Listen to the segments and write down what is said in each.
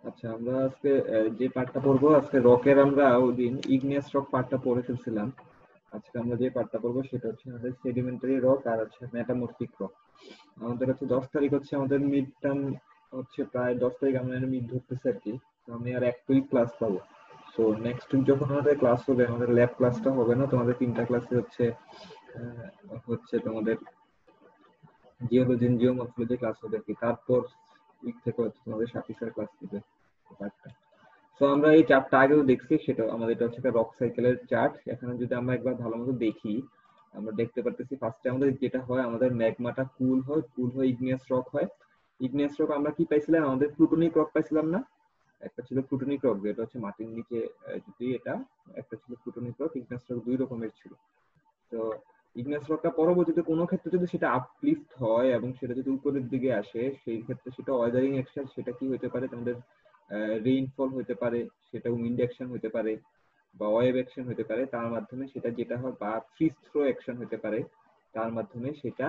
আচ্ছা, আমরা আজকে যে পার্টটা পড়বো, আজকে রকের আমরা ওই দিন ইগনিয়াস রক পার্টটা পড়ে ফেলছিলাম। আজকে আমরা যে পার্টটা পড়বো সেটা হচ্ছে আমাদের সেডিমেন্টারি রক আর হচ্ছে মেটামরফিক রক। আমাদের হচ্ছে 10 তারিখ হচ্ছে আমাদের মিড টার্ম, হচ্ছে প্রায় 10 তারিখ আমরা মিড ধরতেছি আর কি। তো আমি আর 1 উইক ক্লাস পাবো। সো নেক্সট উইক যখন আমাদের ক্লাস হবে, আমাদের ল্যাব ক্লাসটা হবে না, তোমাদের 3টা ক্লাসে হচ্ছে তোমাদের জিওলজি জিওমরফোলজি ক্লাস হবে আর কি। তারপর উইক থেকে হচ্ছে তোমাদের সাপিসের ক্লাস দিবে পার্টটা। তো আমরা এই চার্টটা আগেও দেখছি, সেটা আমাদের এটা হচ্ছে রক সাইকেলের চার্ট। এখানে যদি আমরা একবার ভালো মতো দেখি, আমরা দেখতে পারতেছি ফার্স্টে আমাদের যেটা হয়, আমাদের ম্যাগমাটা কুল হয় ইগনিয়াস রক হয়। ইগনিয়াস রক আমরা কি পাইছিলাম, আমাদের প্লুটোনিক রক পাইছিলাম না? একটা ছিল প্লুটোনিক রক, যেটা হচ্ছে মাটির নিচে, যদি এটা একটা ছিল প্লুটোনিক রক। ইগনিয়াস রক দুই রকমের ছিল। তো ইগনিয়াস রকটা পরবর্তীতে কোনো ক্ষেত্রে যদি সেটা আপলিফট হয় এবং সেটা যদি উপরের দিকে আসে, সেই ক্ষেত্রে সেটা ওয়েদারিং অ্যাকশন, সেটা কি হতে পারে তোমাদের, রেইনফল হতে পারে, সেটা উইন্ড অ্যাকশন হতে পারে, বা ওয়েভ অ্যাকশন হতে পারে, তার মাধ্যমে সেটা যেটা হয়, বা ফ্রিজ থ্রো অ্যাকশন হতে পারে, তার মাধ্যমে সেটা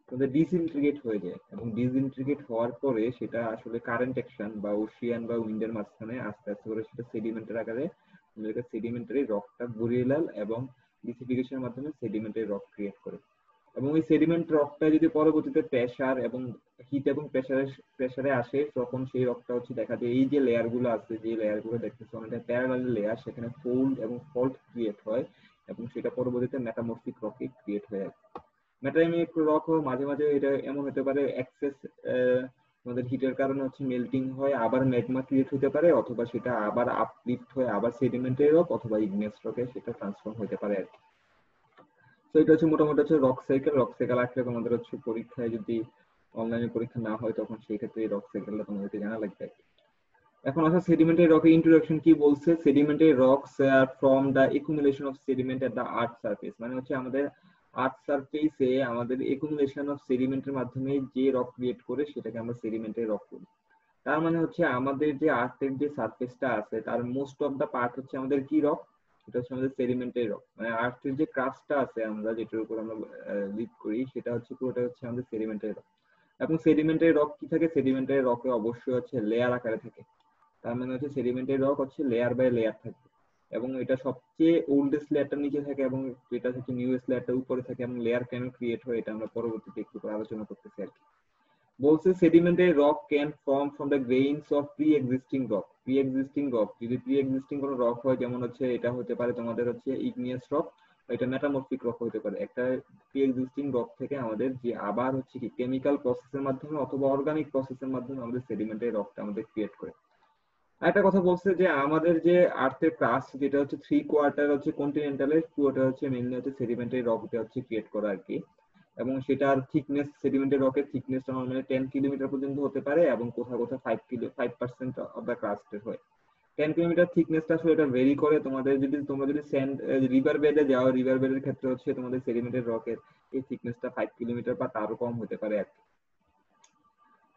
তোমাদের ডিসইন্টিগ্রেট হয়ে যায়। এবং ডিসইন্টিগ্রেট হওয়ার পরে সেটা আসলে কারেন্ট অ্যাকশন বা ওশিয়ান বা উইন্ডের মাঝখানে আস্তে আস্তে করে সেটা সেডিমেন্টের আকারে সেডিমেন্টারি রকটা বুরিয়েলাল এবং ডিসিফিকেশনের মাধ্যমে সেডিমেন্টারি রক ক্রিয়েট করে। এবং ওই সেডিমেন্ট রকটা যদি পরবর্তীতে প্রেসার এবং হিট এবং প্রেসারে আসে, তখন সেই রকটা হচ্ছে দেখা যায় এই যে লেয়ার গুলো আছে, যে লেয়ার গুলো দেখতেছো অনেকটা প্যারালাল লেয়ার, সেখানে ফোল্ড এবং ফল্ট ক্রিয়েট হয় এবং সেটা পরবর্তীতে মেটামরফিক রকে ক্রিয়েট হয়ে যায়। মেটামরফিক রক মাঝে মাঝে এটা এমন হতে পারে, এক্সেস আমাদের হিটের কারণে হচ্ছে মেল্টিং হয়, আবার ম্যাগমা ক্রিয়েট হতে পারে, অথবা সেটা আবার আপলিফট হয়ে আবার সেডিমেন্টারি রক অথবা ইগনিয়াস রকে সেটা ট্রান্সফর্ম হতে পারে আর কি। তো এটা হচ্ছে মোটামুটি হচ্ছে রক সাইকেল। রক সাইকেল আসলে তোমাদের হচ্ছে পরীক্ষায় যদি অনলাইনে পরীক্ষা না হয়, তখন সেই ক্ষেত্রে রক সাইকেলটা তোমাদেরকে জানা লাগবে। এখন আসলে সেডিমেন্টারি রকের ইন্ট্রোডাকশন কি বলছে, sedimentary rocks are from the accumulation of sediment at the earth surface. মানে হচ্ছে আমাদের আর্থ সারফেসে আমাদের একুমুলেশন অফ সেডিমেন্টের মাধ্যমে যে রক ক্রিয়েট করে সেটাকে আমরা সেডিমেন্টারি রক বলি। তার মানে হচ্ছে আমাদের যে আর্থের যে সারফেসটা আছে, তার মোস্ট অফ দা পার্ট হচ্ছে আমাদের কি রক, এটা হচ্ছে আমাদের সেডিমেন্টারি রক। মানে আর্থের যে ক্রাস্টটা আছে আমরা যেটার উপর আমরা লিভ করি, সেটা হচ্ছে পুরোটা হচ্ছে আমাদের সেডিমেন্টারি রক। এবং সেডিমেন্টারি রক কি থাকে, সেডিমেন্টারি রকে অবশ্যই হচ্ছে লেয়ার আকারে থাকে। তার মানে হচ্ছে সেডিমেন্টারি রক হচ্ছে লেয়ার বাই লেয়ার থাকে, এবং এটা সবচেয়ে ওল্ডেস্ট লেয়ারটা নিচে থাকে এবং এটা হচ্ছে নিউয়েস্ট লেয়ারটা উপরে থাকে। এবং লেয়ার কেন ক্রিয়েট হয়, এটা আমরা পরবর্তীতে একটু করে আলোচনা করতেছি আর কি। বলছে sedimentary rock can form from the grains of pre existing rock. Pre existing rock যদি প্রি এক্সিস্টিং কোনো রক হয়, যেমন হচ্ছে এটা হতে পারে তোমাদের হচ্ছে ইগনিয়াস রক, এটা মেটামরফিক রক হতে পারে। একটা প্রি এক্সিস্টিং রক থেকে আমাদের যে আবার হচ্ছে কি কেমিক্যাল প্রসেসের মাধ্যমে অথবা অর্গানিক প্রসেসের মাধ্যমে আমাদের সেডিমেন্টারি রকটা আমাদের ক্রিয়েট করে। একটা কথা বলছে যে আমাদের যে আর্থের ক্রাস্ট, যেটা হচ্ছে 3/4 হচ্ছে কন্টিনেন্টালের, পুরোটা হচ্ছে মেইনলি হচ্ছে সেডিমেন্টারি রক হচ্ছে ক্রিয়েট করা আর কি। এবং সেটার থিকনেস, সেডিমেন্টারি রকের থিকনেস নরমালি 10 কিলোমিটার পর্যন্ত হতে পারে, এবং কোথাও কোথাও 5% অফ দ্য ক্রাস্টের হয়। 10 কিলোমিটার থিকনেসটা আসলে এটা ভেরি করে। তোমরা যদি স্যান্ড রিভার বেডে যাও, রিভার বেডের ক্ষেত্রে হচ্ছে তোমাদের সেডিমেন্টারি রকের এই থিকনেসটা 5 কিলোমিটার বা তারও কম হতে পারে আর কি।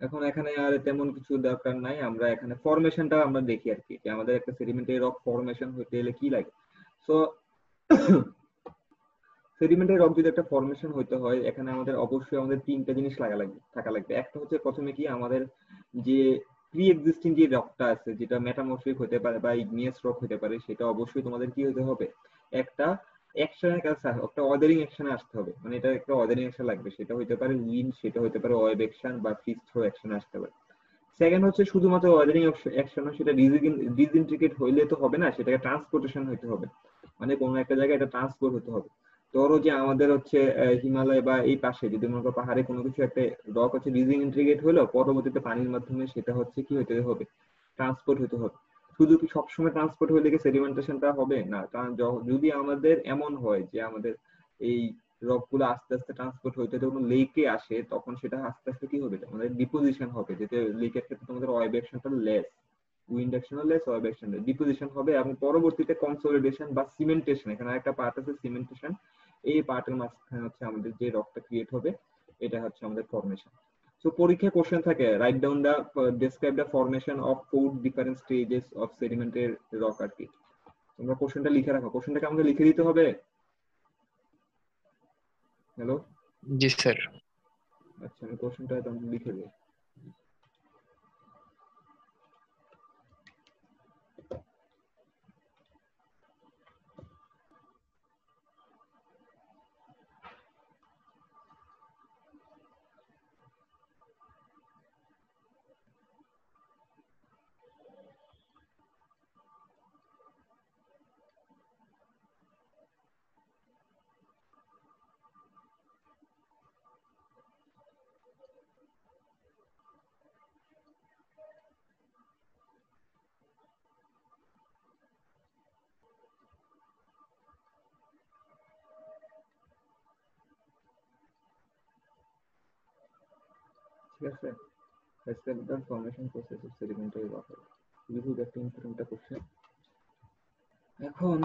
এখন এখানে আর তেমন কিছু দরকার নাই, আমরা এখানে ফরমেশনটা আমরা দেখি আর কি, যে আমাদের একটা সেডিমেন্টারি রক ফরমেশন হতে গেলে কি লাগে। সো সেডিমেন্টারি রক যদি একটা ফরমেশন হইতে হয়, এখানে আমাদের অবশ্যই আমাদের 3টা জিনিস থাকা লাগবে। একটা হচ্ছে প্রথমে কি আমাদের যে প্রি এক্সিস্টিং যে রকটা আছে, যেটা মেটামরফিক হতে পারে বা ইগনিয়াস রক হতে পারে, সেটা অবশ্যই তোমাদের কি হতে হবে, একটা অ্যাকশনের কাছে, একটা ওয়েদারিং অ্যাকশনে আসতে হবে। মানে এটা একটা ওয়েদারিং অ্যাকশন লাগবে, সেটা হতে পারে উইন্ড, সেটা হতে পারে ওয়েভ অ্যাকশন বা ফ্রিজ থ্রো অ্যাকশনে আসতে পারে। সেকেন্ড হচ্ছে শুধুমাত্র ওয়েদারিং অ্যাকশন, সেটা ডিসইন্টিগ্রেট হইলে তো হবে না, সেটাকে ট্রান্সপোর্টেশন হইতে হবে। মানে কোনো একটা জায়গায় এটা ট্রান্সপোর্ট হতে হবে। ধরো যে আমাদের হচ্ছে হিমালয় বা এই পাশে যদি মনে করো পাহাড়ে কোনো কিছু একটা রক হচ্ছে ডিসইন্টিগ্রেট হলো, পরবর্তীতে পানির মাধ্যমে সেটা হচ্ছে কি হতে হবে, ট্রান্সপোর্ট হতে হবে। শুধু কি সবসময় ট্রান্সপোর্ট হইলে কি সেডিমেন্টেশনটা হবে না? কারণ যদি আমাদের এমন হয় যে আমাদের এই রক গুলো আস্তে আস্তে ট্রান্সপোর্ট হইতে যখন লেকে আসে, তখন সেটা আস্তে আস্তে কি হবে, আমাদের ডিপোজিশন হবে, যেটা লেকের ক্ষেত্রে তোমাদের ওয়েভ অ্যাকশনটা less, wind action less, wave action deposition হবে, এবং পরবর্তীতে কনসোলিডেশন বা সিমেন্টেশন, এখানে একটা পার্ট আছে সিমেন্টেশন, এই পার্টের মাঝখানে হচ্ছে আমাদের যে রকটা ক্রিয়েট হবে, এটা হচ্ছে আমাদের ফরমেশন। সো পরীক্ষায় কোশ্চেন থাকে, write down the describe the formation of 4 different stages of সেডিমেন্টের রক আর কি। তোমরা কোশ্চেনটা লিখে রাখো, কোশ্চেনটাকে আমাকে লিখে দিতে হবে। হ্যালো? জি স্যার। আচ্ছা, আমি কোশ্চেনটা লিখে দিই। ঠিক আছে? describe the formation process of sedimentary water. This is একটা ইম্পর্টেন্ট কোশ্চেন। এখন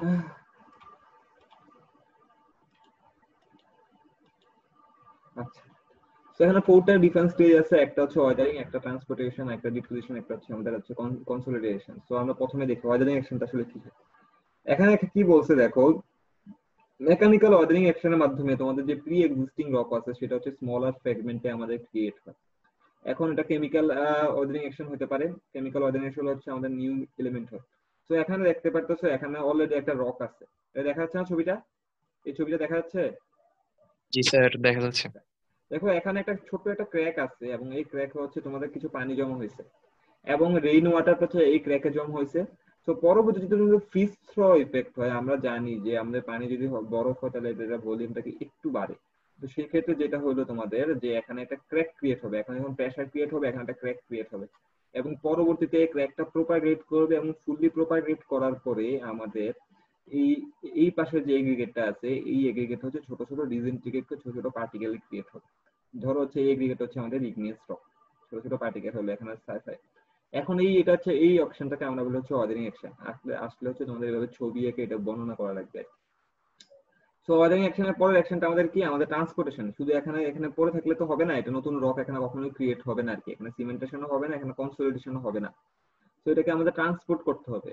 আচ্ছা, তো এখানে 4টা ডিফারেন্স স্টেজ আছে, একটা হচ্ছে ওয়েদারিং, একটা ট্রান্সপোর্টেশন, একটা ডিপোজিশন, একটা হচ্ছে আমাদের হচ্ছে কনসোলিডেশন। সো আমরা প্রথমে দেখি ওয়েদারিং অ্যাকশনটা আসলে কি। এখানে কি বলছে দেখো, মেকানিক্যাল ওয়েদারিং অ্যাকশনের মাধ্যমে তোমাদের যে প্রি এক্সিস্টিং রক আছে সেটা হচ্ছে স্মলার ফ্র্যাগমেন্টে আমাদের ক্রিয়েট হয়। এখন এটা কেমিক্যাল ওয়েদারিং অ্যাকশন হতে পারে। কেমিক্যাল ওয়েদারিং অ্যাকশন হচ্ছে আমাদের নিউ এলিমেন্ট হয়। তো এখানে দেখতে পারতেছো এখানে অলরেডি একটা রক আছে, এটা দেখা যাচ্ছে না ছবিটা? এই ছবিটা দেখা যাচ্ছে? জি স্যার, দেখা যাচ্ছে। দেখো এখানে একটা ছোট্ট একটা ক্র্যাক আছে এবং এই ক্র্যাক হচ্ছে তোমাদের কিছু পানি জমা হয়েছে এবং রেইন ওয়াটার হচ্ছে এই ক্র্যাকে জমা হয়েছে। তো পরবর্তীতে যদি ফ্রিজ থ্রো ইফেক্ট হয়, আমরা জানি যে আমাদের পানি যদি বরফ হয় তাহলে এটার ভলিউমটাকে একটু বাড়ে। তো সেই ক্ষেত্রে যেটা হলো তোমাদের যে এখানে একটা ক্র্যাক ক্রিয়েট হবে, এখন যখন প্রেসার ক্রিয়েট হবে এখানে একটা ক্র্যাক ক্রিয়েট হবে এবং পরবর্তীতে ক্র্যাকটা প্রোপাগেট করবে এবং ফুললি প্রোপাগেট করার পরে আমাদের এই এই পাশে যে এগ্রিগেটটা আছে এই এগ্রিগেট হচ্ছে ছোট ছোট ডিসইন্টিগ্রেট ছোট ছোট পার্টিকেল ক্রিয়েট হবে। ধরো হচ্ছে এই এগ্রিগেট হচ্ছে আমাদের ইগনিয়াস রক, ছোট ছোট পার্টিকেল হলো এখানে সালফাইড। এখন এই এটা হচ্ছে এই অপশনটাকে আমরা বলি হচ্ছে ওয়েদারিং অ্যাকশন। আসলে আসলে হচ্ছে তোমাদের এভাবে ছবি এঁকে এটা বর্ণনা করা লাগবে। সো ওয়েদারিং অ্যাকশনের পরের অ্যাকশনটা আমাদের কি, আমাদের ট্রান্সপোর্টেশন। শুধু এখানে এখানে পড়ে থাকলে তো হবে না, এটা নতুন রক এখানে কখনোই ক্রিয়েট হবে না আর কি, এখানে সিমেন্টেশনও হবে না, এখানে কনসোলিডেশনও হবে না। তো এটাকে আমাদের ট্রান্সপোর্ট করতে হবে।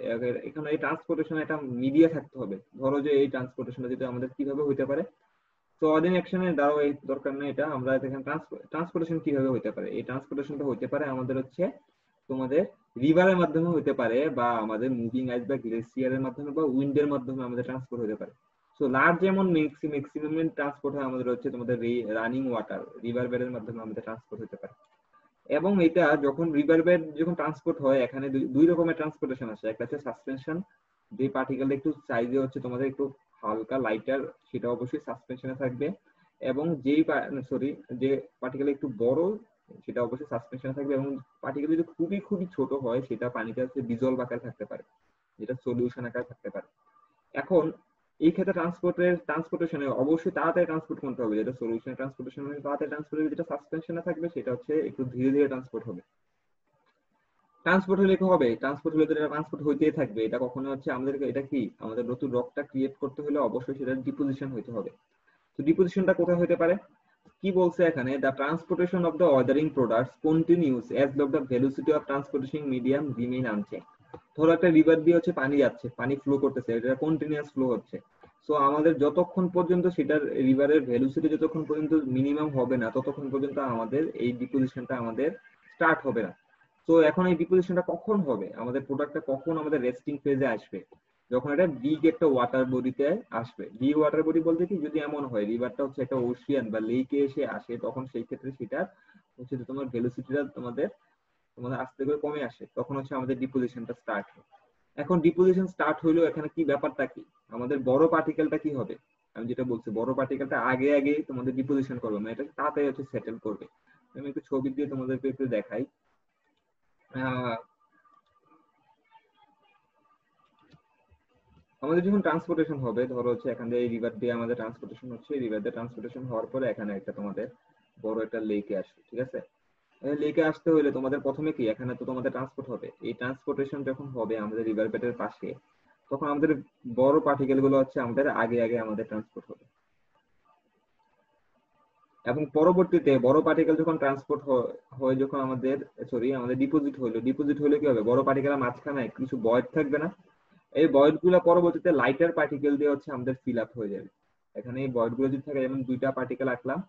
এখানে এই ট্রান্সপোর্টেশন একটা মিডিয়া থাকতে হবে। ধরো যে এই ট্রান্সপোর্টেশনটা যেটা আমাদের কিভাবে হইতে পারে, তো ওয়েদারিং অ্যাকশনের দ্বারাও এই দরকার নেই এটা, আমরা এখানে ট্রান্সপোর্টেশন কিভাবে হইতে পারে, এই ট্রান্সপোর্টেশনটা হইতে পারে আমাদের হচ্ছে তোমাদের রিভারের মাধ্যমে হতে পারে বা আমাদের মুভিং আইস বা গ্লেসিয়ারের মাধ্যমে বা উইন্ডের মাধ্যমে আমাদের ট্রান্সপোর্ট হতে পারে। সো লার্জ যেমন ম্যাক্সিমাম ট্রান্সপোর্ট হয় আমাদের হচ্ছে তোমাদের রানিং ওয়াটার রিভার বেডের মাধ্যমে আমাদের ট্রান্সপোর্ট হতে পারে। এবং এটা যখন রিভার বেড যখন ট্রান্সপোর্ট হয় এখানে দুই রকমের ট্রান্সপোর্টেশন আছে, একটা হচ্ছে সাসপেনশন, যে পার্টিকেলটা একটু সাইজে হচ্ছে তোমাদের একটু হালকা লাইটার সেটা অবশ্যই সাসপেনশনে থাকবে, এবং যেই সরি যে পার্টিকেল একটু বড় সেটা অবশ্যই সাসপেনশনে থাকবে, এবং পার্টিকেল যদি খুবই খুবই ছোট হয় সেটা পানিতে হচ্ছে ডিজলভ আকারে থাকতে পারে, যেটা সলিউশন আকারে থাকতে পারে। এখন এই ক্ষেত্রে ট্রান্সপোর্টেশনে অবশ্যই তাড়াতাড়ি ট্রান্সপোর্ট করতে হবে, যেটা সলিউশন ট্রান্সপোর্টেশন তাড়াতাড়ি ট্রান্সপোর্ট হবে, যেটা সাসপেনশনে থাকবে সেটা হচ্ছে একটু ধীরে ধীরে ট্রান্সপোর্ট হবে। ট্রান্সপোর্ট হলে কি হবে, ট্রান্সপোর্ট হলে তো এটা ট্রান্সপোর্ট হইতেই থাকবে, এটা কখনো হচ্ছে আমাদেরকে এটা কি আমাদের নতুন রকটা ক্রিয়েট করতে হলে অবশ্যই সেটা ডিপোজিশন হইতে হবে। তো ডিপোজিশনটা কোথায় হতে পারে, কি বলছে এখানে, the transportation of the Wuthering products continuous as long the velocity of transportation medium remain unchange. ধরো একটা রিভার দিয়ে হচ্ছে পানি যাচ্ছে, পানি ফ্লো করতেছে, এটা কন্টিনিউয়াস ফ্লো হচ্ছে। সো আমাদের যতক্ষণ পর্যন্ত সেটার রিভারের ভেলোসিটি যতক্ষণ পর্যন্ত মিনিমাম হবে না ততক্ষণ পর্যন্ত আমাদের এই ডিপোজিশনটা আমাদের স্টার্ট হবে না। তো এখন এই ডিপোজিশনটা কখন হবে, আমাদের প্রোডাক্টটা কখন আমাদের রেস্টিং ফেজে আসবে, যখন এটা বিগ একটা ওয়াটার বডিতে আসবে। বিগ ওয়াটার বডি বলতে কি, যদি এমন হয় রিভারটা হচ্ছে একটা ওশিয়ান বা লেকে এসে আসে তখন সেই ক্ষেত্রে সেটা হচ্ছে তোমার ভেলোসিটিটা তোমাদের তোমাদের আস্তে করে কমে আসে, তখন হচ্ছে আমাদের ডিপোজিশনটা স্টার্ট হয়। এখন ডিপোজিশন স্টার্ট হইলো, এখানে কি ব্যাপারটা কি, আমাদের বড় পার্টিকেলটা কি হবে, আমি যেটা বলছি বড় পার্টিকেলটা আগে আগে তোমাদের ডিপোজিশন করবে, মানে এটা তাড়াতাড়ি হচ্ছে সেটেল করবে। আমি একটু ছবি দিয়ে তোমাদেরকে একটু দেখাই। আমাদের যখন ট্রান্সপোর্টেশন হবে, ধরো হচ্ছে এখান দিয়ে রিভার দিয়ে আমাদের ট্রান্সপোর্টেশন হচ্ছে, রিভার দিয়ে ট্রান্সপোর্টেশন হওয়ার পরে এখানে একটা তোমাদের বড় একটা লেকে আসবে, ঠিক আছে? লেকে আসতে হলে তোমাদের প্রথমে কি এখানে তো তোমাদের ট্রান্সপোর্ট হবে, এই ট্রান্সপোর্টেশন যখন হবে আমাদের রিভার বেডের পাশে, তখন আমাদের বড় পার্টিকেল গুলো হচ্ছে আমাদের আগে আগে আমাদের ট্রান্সপোর্ট হবে, এবং পরবর্তীতে বড় পার্টিকেল যখন ট্রান্সপোর্ট হয়ে যখন আমাদের আমাদের ডিপোজিট হলে কি হবে, বড় পার্টিকেলের মাঝখানে কিছু ভয়েড থাকবে না, এই ভয়েড গুলো পরবর্তীতে লাইটার পার্টিকেল দিয়ে হচ্ছে আমাদের ফিল আপ হয়ে যাবে। এখানে এই ভয়েড গুলো যদি থাকে, যেমন দুইটা পার্টিকেল আঁকলাম,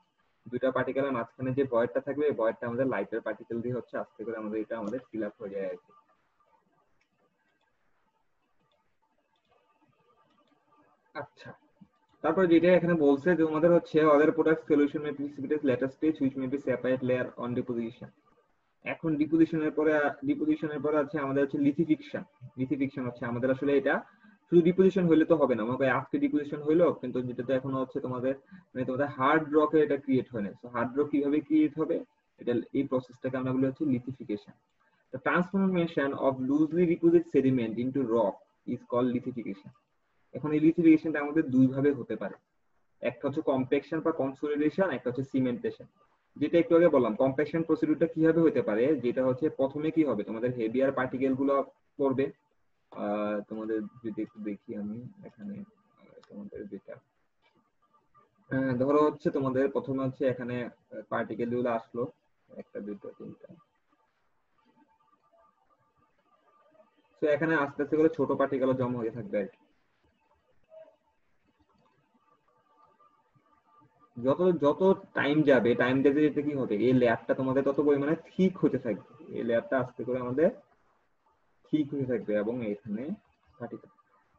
দুইটা পার্টিকেলের মাঝখানে যে ভয়েডটা থাকবে এই ভয়েডটা আমাদের লাইটার পার্টিকেল দিয়ে হচ্ছে আস্তে করে আমাদের এটা আমাদের ফিল আপ হয়ে যায় আর কি। আচ্ছা, তারপরে যেটা এখানে বলছে যে আমাদের হচ্ছে other product solution may precipitate later stage which may be separate layer on deposition। এখন ডিপোজিশনের পরে আছে আমাদের হচ্ছে লিথিফিকশন। লিথিফিকশন হচ্ছে আমাদের আসলে এটা শুধু ডিপোজিশন হইলে তো হবে না, আমাকে আজকে ডিপোজিশন হইলো কিন্তু যেটাতে এখনো হচ্ছে তোমাদের মানে তোমাদের হার্ড রকে এটা ক্রিয়েট হয় না। সো হার্ড রক কিভাবে ক্রিয়েট হবে, এটা এই প্রসেসটাকে আমরা বলি হচ্ছে লিথিফিকেশন। The transformation of loosely deposited sediment into rock is called lithification। এখন এই লিথিফিকেশনটা আমাদের দুই ভাবে হতে পারে, একটা হচ্ছে কম্প্যাকশন বা কনসোলিডেশন, একটা হচ্ছে সিমেন্টেশন। যেটা একটু আগে বললাম কম্প্যাকশন প্রসিডিউরটা কিভাবে হতে পারে, যেটা হচ্ছে প্রথমে কি হবে তোমাদের হেভিয়ার পার্টিকেল গুলো পড়বে। তোমাদের যদি একটু দেখি আমি এখানে, তোমাদের যেটা ধরো হচ্ছে তোমাদের প্রথমে হচ্ছে এখানে পার্টিকেল গুলো আসলো, একটা দুইটা তিনটা। তো এখানে আস্তে আস্তে করে ছোট পার্টিকেল জমা হয়ে থাকবে আর কি। যত যত টাইম যাবে, টাইম যেতে যেতে কি হবে, এই লেয়ারটা তোমাদের তত পরিমাণে ঠিক হতে থাকবে। এই লেয়ারটা আস্তে করে আমাদের ঠিক হয়ে থাকবে এবং এখানে পার্টিকেল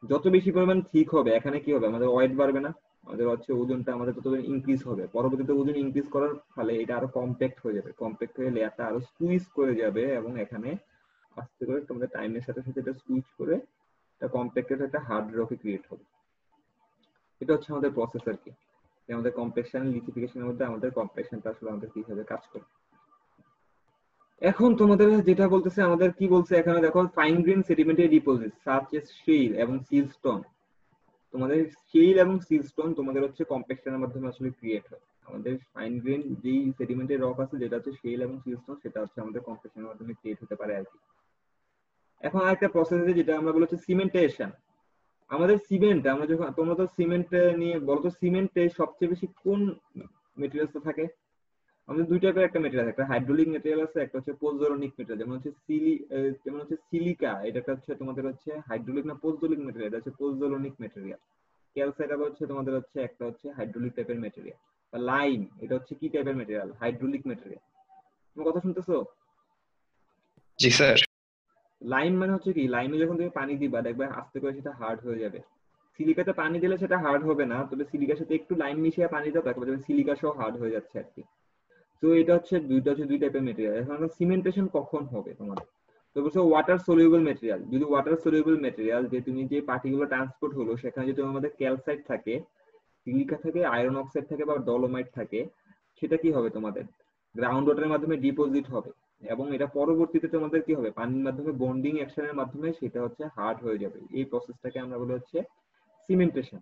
যত বেশি পরিমাণ ঠিক হবে, এখানে কি হবে, আমাদের ওয়েট বাড়বে না, আমাদের হচ্ছে ওজনটা আমাদের তত ইনক্রিজ হবে। পরবর্তীতে ওজন ইনক্রিজ করার ফলে এটা আরো কম্প্যাক্ট হয়ে যাবে, কম্প্যাক্ট হয়ে লেয়ারটা আরো স্কুইজ করে যাবে এবং এখানে আস্তে করে তোমাদের টাইমের সাথে সাথে এটা সুইচ করে এটা কম্প্যাক্টেড একটা হার্ড রকে ক্রিয়েট হবে। এটা হচ্ছে আমাদের প্রসেস আর কি, আমাদের কম্প্রেশন লিথিফিকেশনের মধ্যে আমাদের কম্প্রেশনটা আসলে আমাদের কিভাবে কাজ করে। এখন তোমাদের যেটা বলতেছে, আমাদের কি বলছে এখানে দেখো, fine grain sedimentary deposit such as shale এবং সিলস্টোন। তোমাদের শেল এবং সিলস্টোন তোমাদের হচ্ছে কম্প্রেশনের মাধ্যমে আসলে ক্রিয়েট হয়। আমাদের ফাইন গ্রেন যেই সেডিমেন্টারি রক আছে যেটা হচ্ছে শেল এবং সিলস্টোন, সেটা হচ্ছে আমাদের কম্প্রেশনের মাধ্যমে ক্রিয়েট হতে পারে আর কি। এখন আরেকটা প্রসেস আছে যেটা আমরা বলি হচ্ছে সিমেন্টেশন। আমাদের সিমেন্ট, আমরা যখন, তোমরা তো সিমেন্ট নিয়ে বলো তো, সিমেন্টে সবচেয়ে বেশি কোন মেটেরিয়ালসটা থাকে? আমাদের দুই টাইপের একটা মেটেরিয়াল, একটা হাইড্রোলিক মেটেরিয়াল আছে, একটা হচ্ছে পোজোলনিক মেটেরিয়াল। যেমন হচ্ছে সিলিকা, এটা হচ্ছে তোমাদের হচ্ছে হাইড্রোলিক না পোজোলিক মেটেরিয়াল, এটা হচ্ছে পোজোলনিক মেটেরিয়াল। ক্যালসাইট আবার হচ্ছে তোমাদের হচ্ছে একটা হচ্ছে হাইড্রোলিক টাইপের মেটেরিয়াল। বা লাইম, এটা হচ্ছে কি টাইপের মেটেরিয়াল? Hydraulic material. তুমি কথা শুনতেছো? জি স্যার। লাইম মানে হচ্ছে কি, লাইমে যখন তুমি পানি দিবা দেখবে আস্তে করে সেটা হার্ড হয়ে যাবে। সিলিকাতে পানি দিলে সেটা হার্ড হবে না, তবে সিলিকার সাথে একটু লাইম মিশিয়ে পানি দাও, তারপরে সিলিকা সহ হার্ড হয়ে যাচ্ছে আর কি। তো এটা হচ্ছে দুই টাইপের মেটেরিয়াল। এখন সিমেন্টেশন কখন হবে তোমাদের? তো বলছো ওয়াটার সলিউবল মেটেরিয়াল। যদি ওয়াটার সলিউবল মেটেরিয়াল, যে তুমি যে পার্টিকুলার ট্রান্সপোর্ট হলো সেখানে যদি আমাদের ক্যালসাইট থাকে, সিলিকা থাকে, আয়রন অক্সাইড থাকে বা ডলোমাইট থাকে, সেটা কি হবে তোমাদের গ্রাউন্ড ওয়াটারের মাধ্যমে ডিপোজিট হবে এবং এটা পরবর্তীতে তোমাদের কি হবে, পানির মাধ্যমে বন্ডিং অ্যাকশনের মাধ্যমে সেটা হচ্ছে হার্ড হয়ে যাবে। এই প্রসেসটাকে আমরা বলি হচ্ছে সিমেন্টেশন।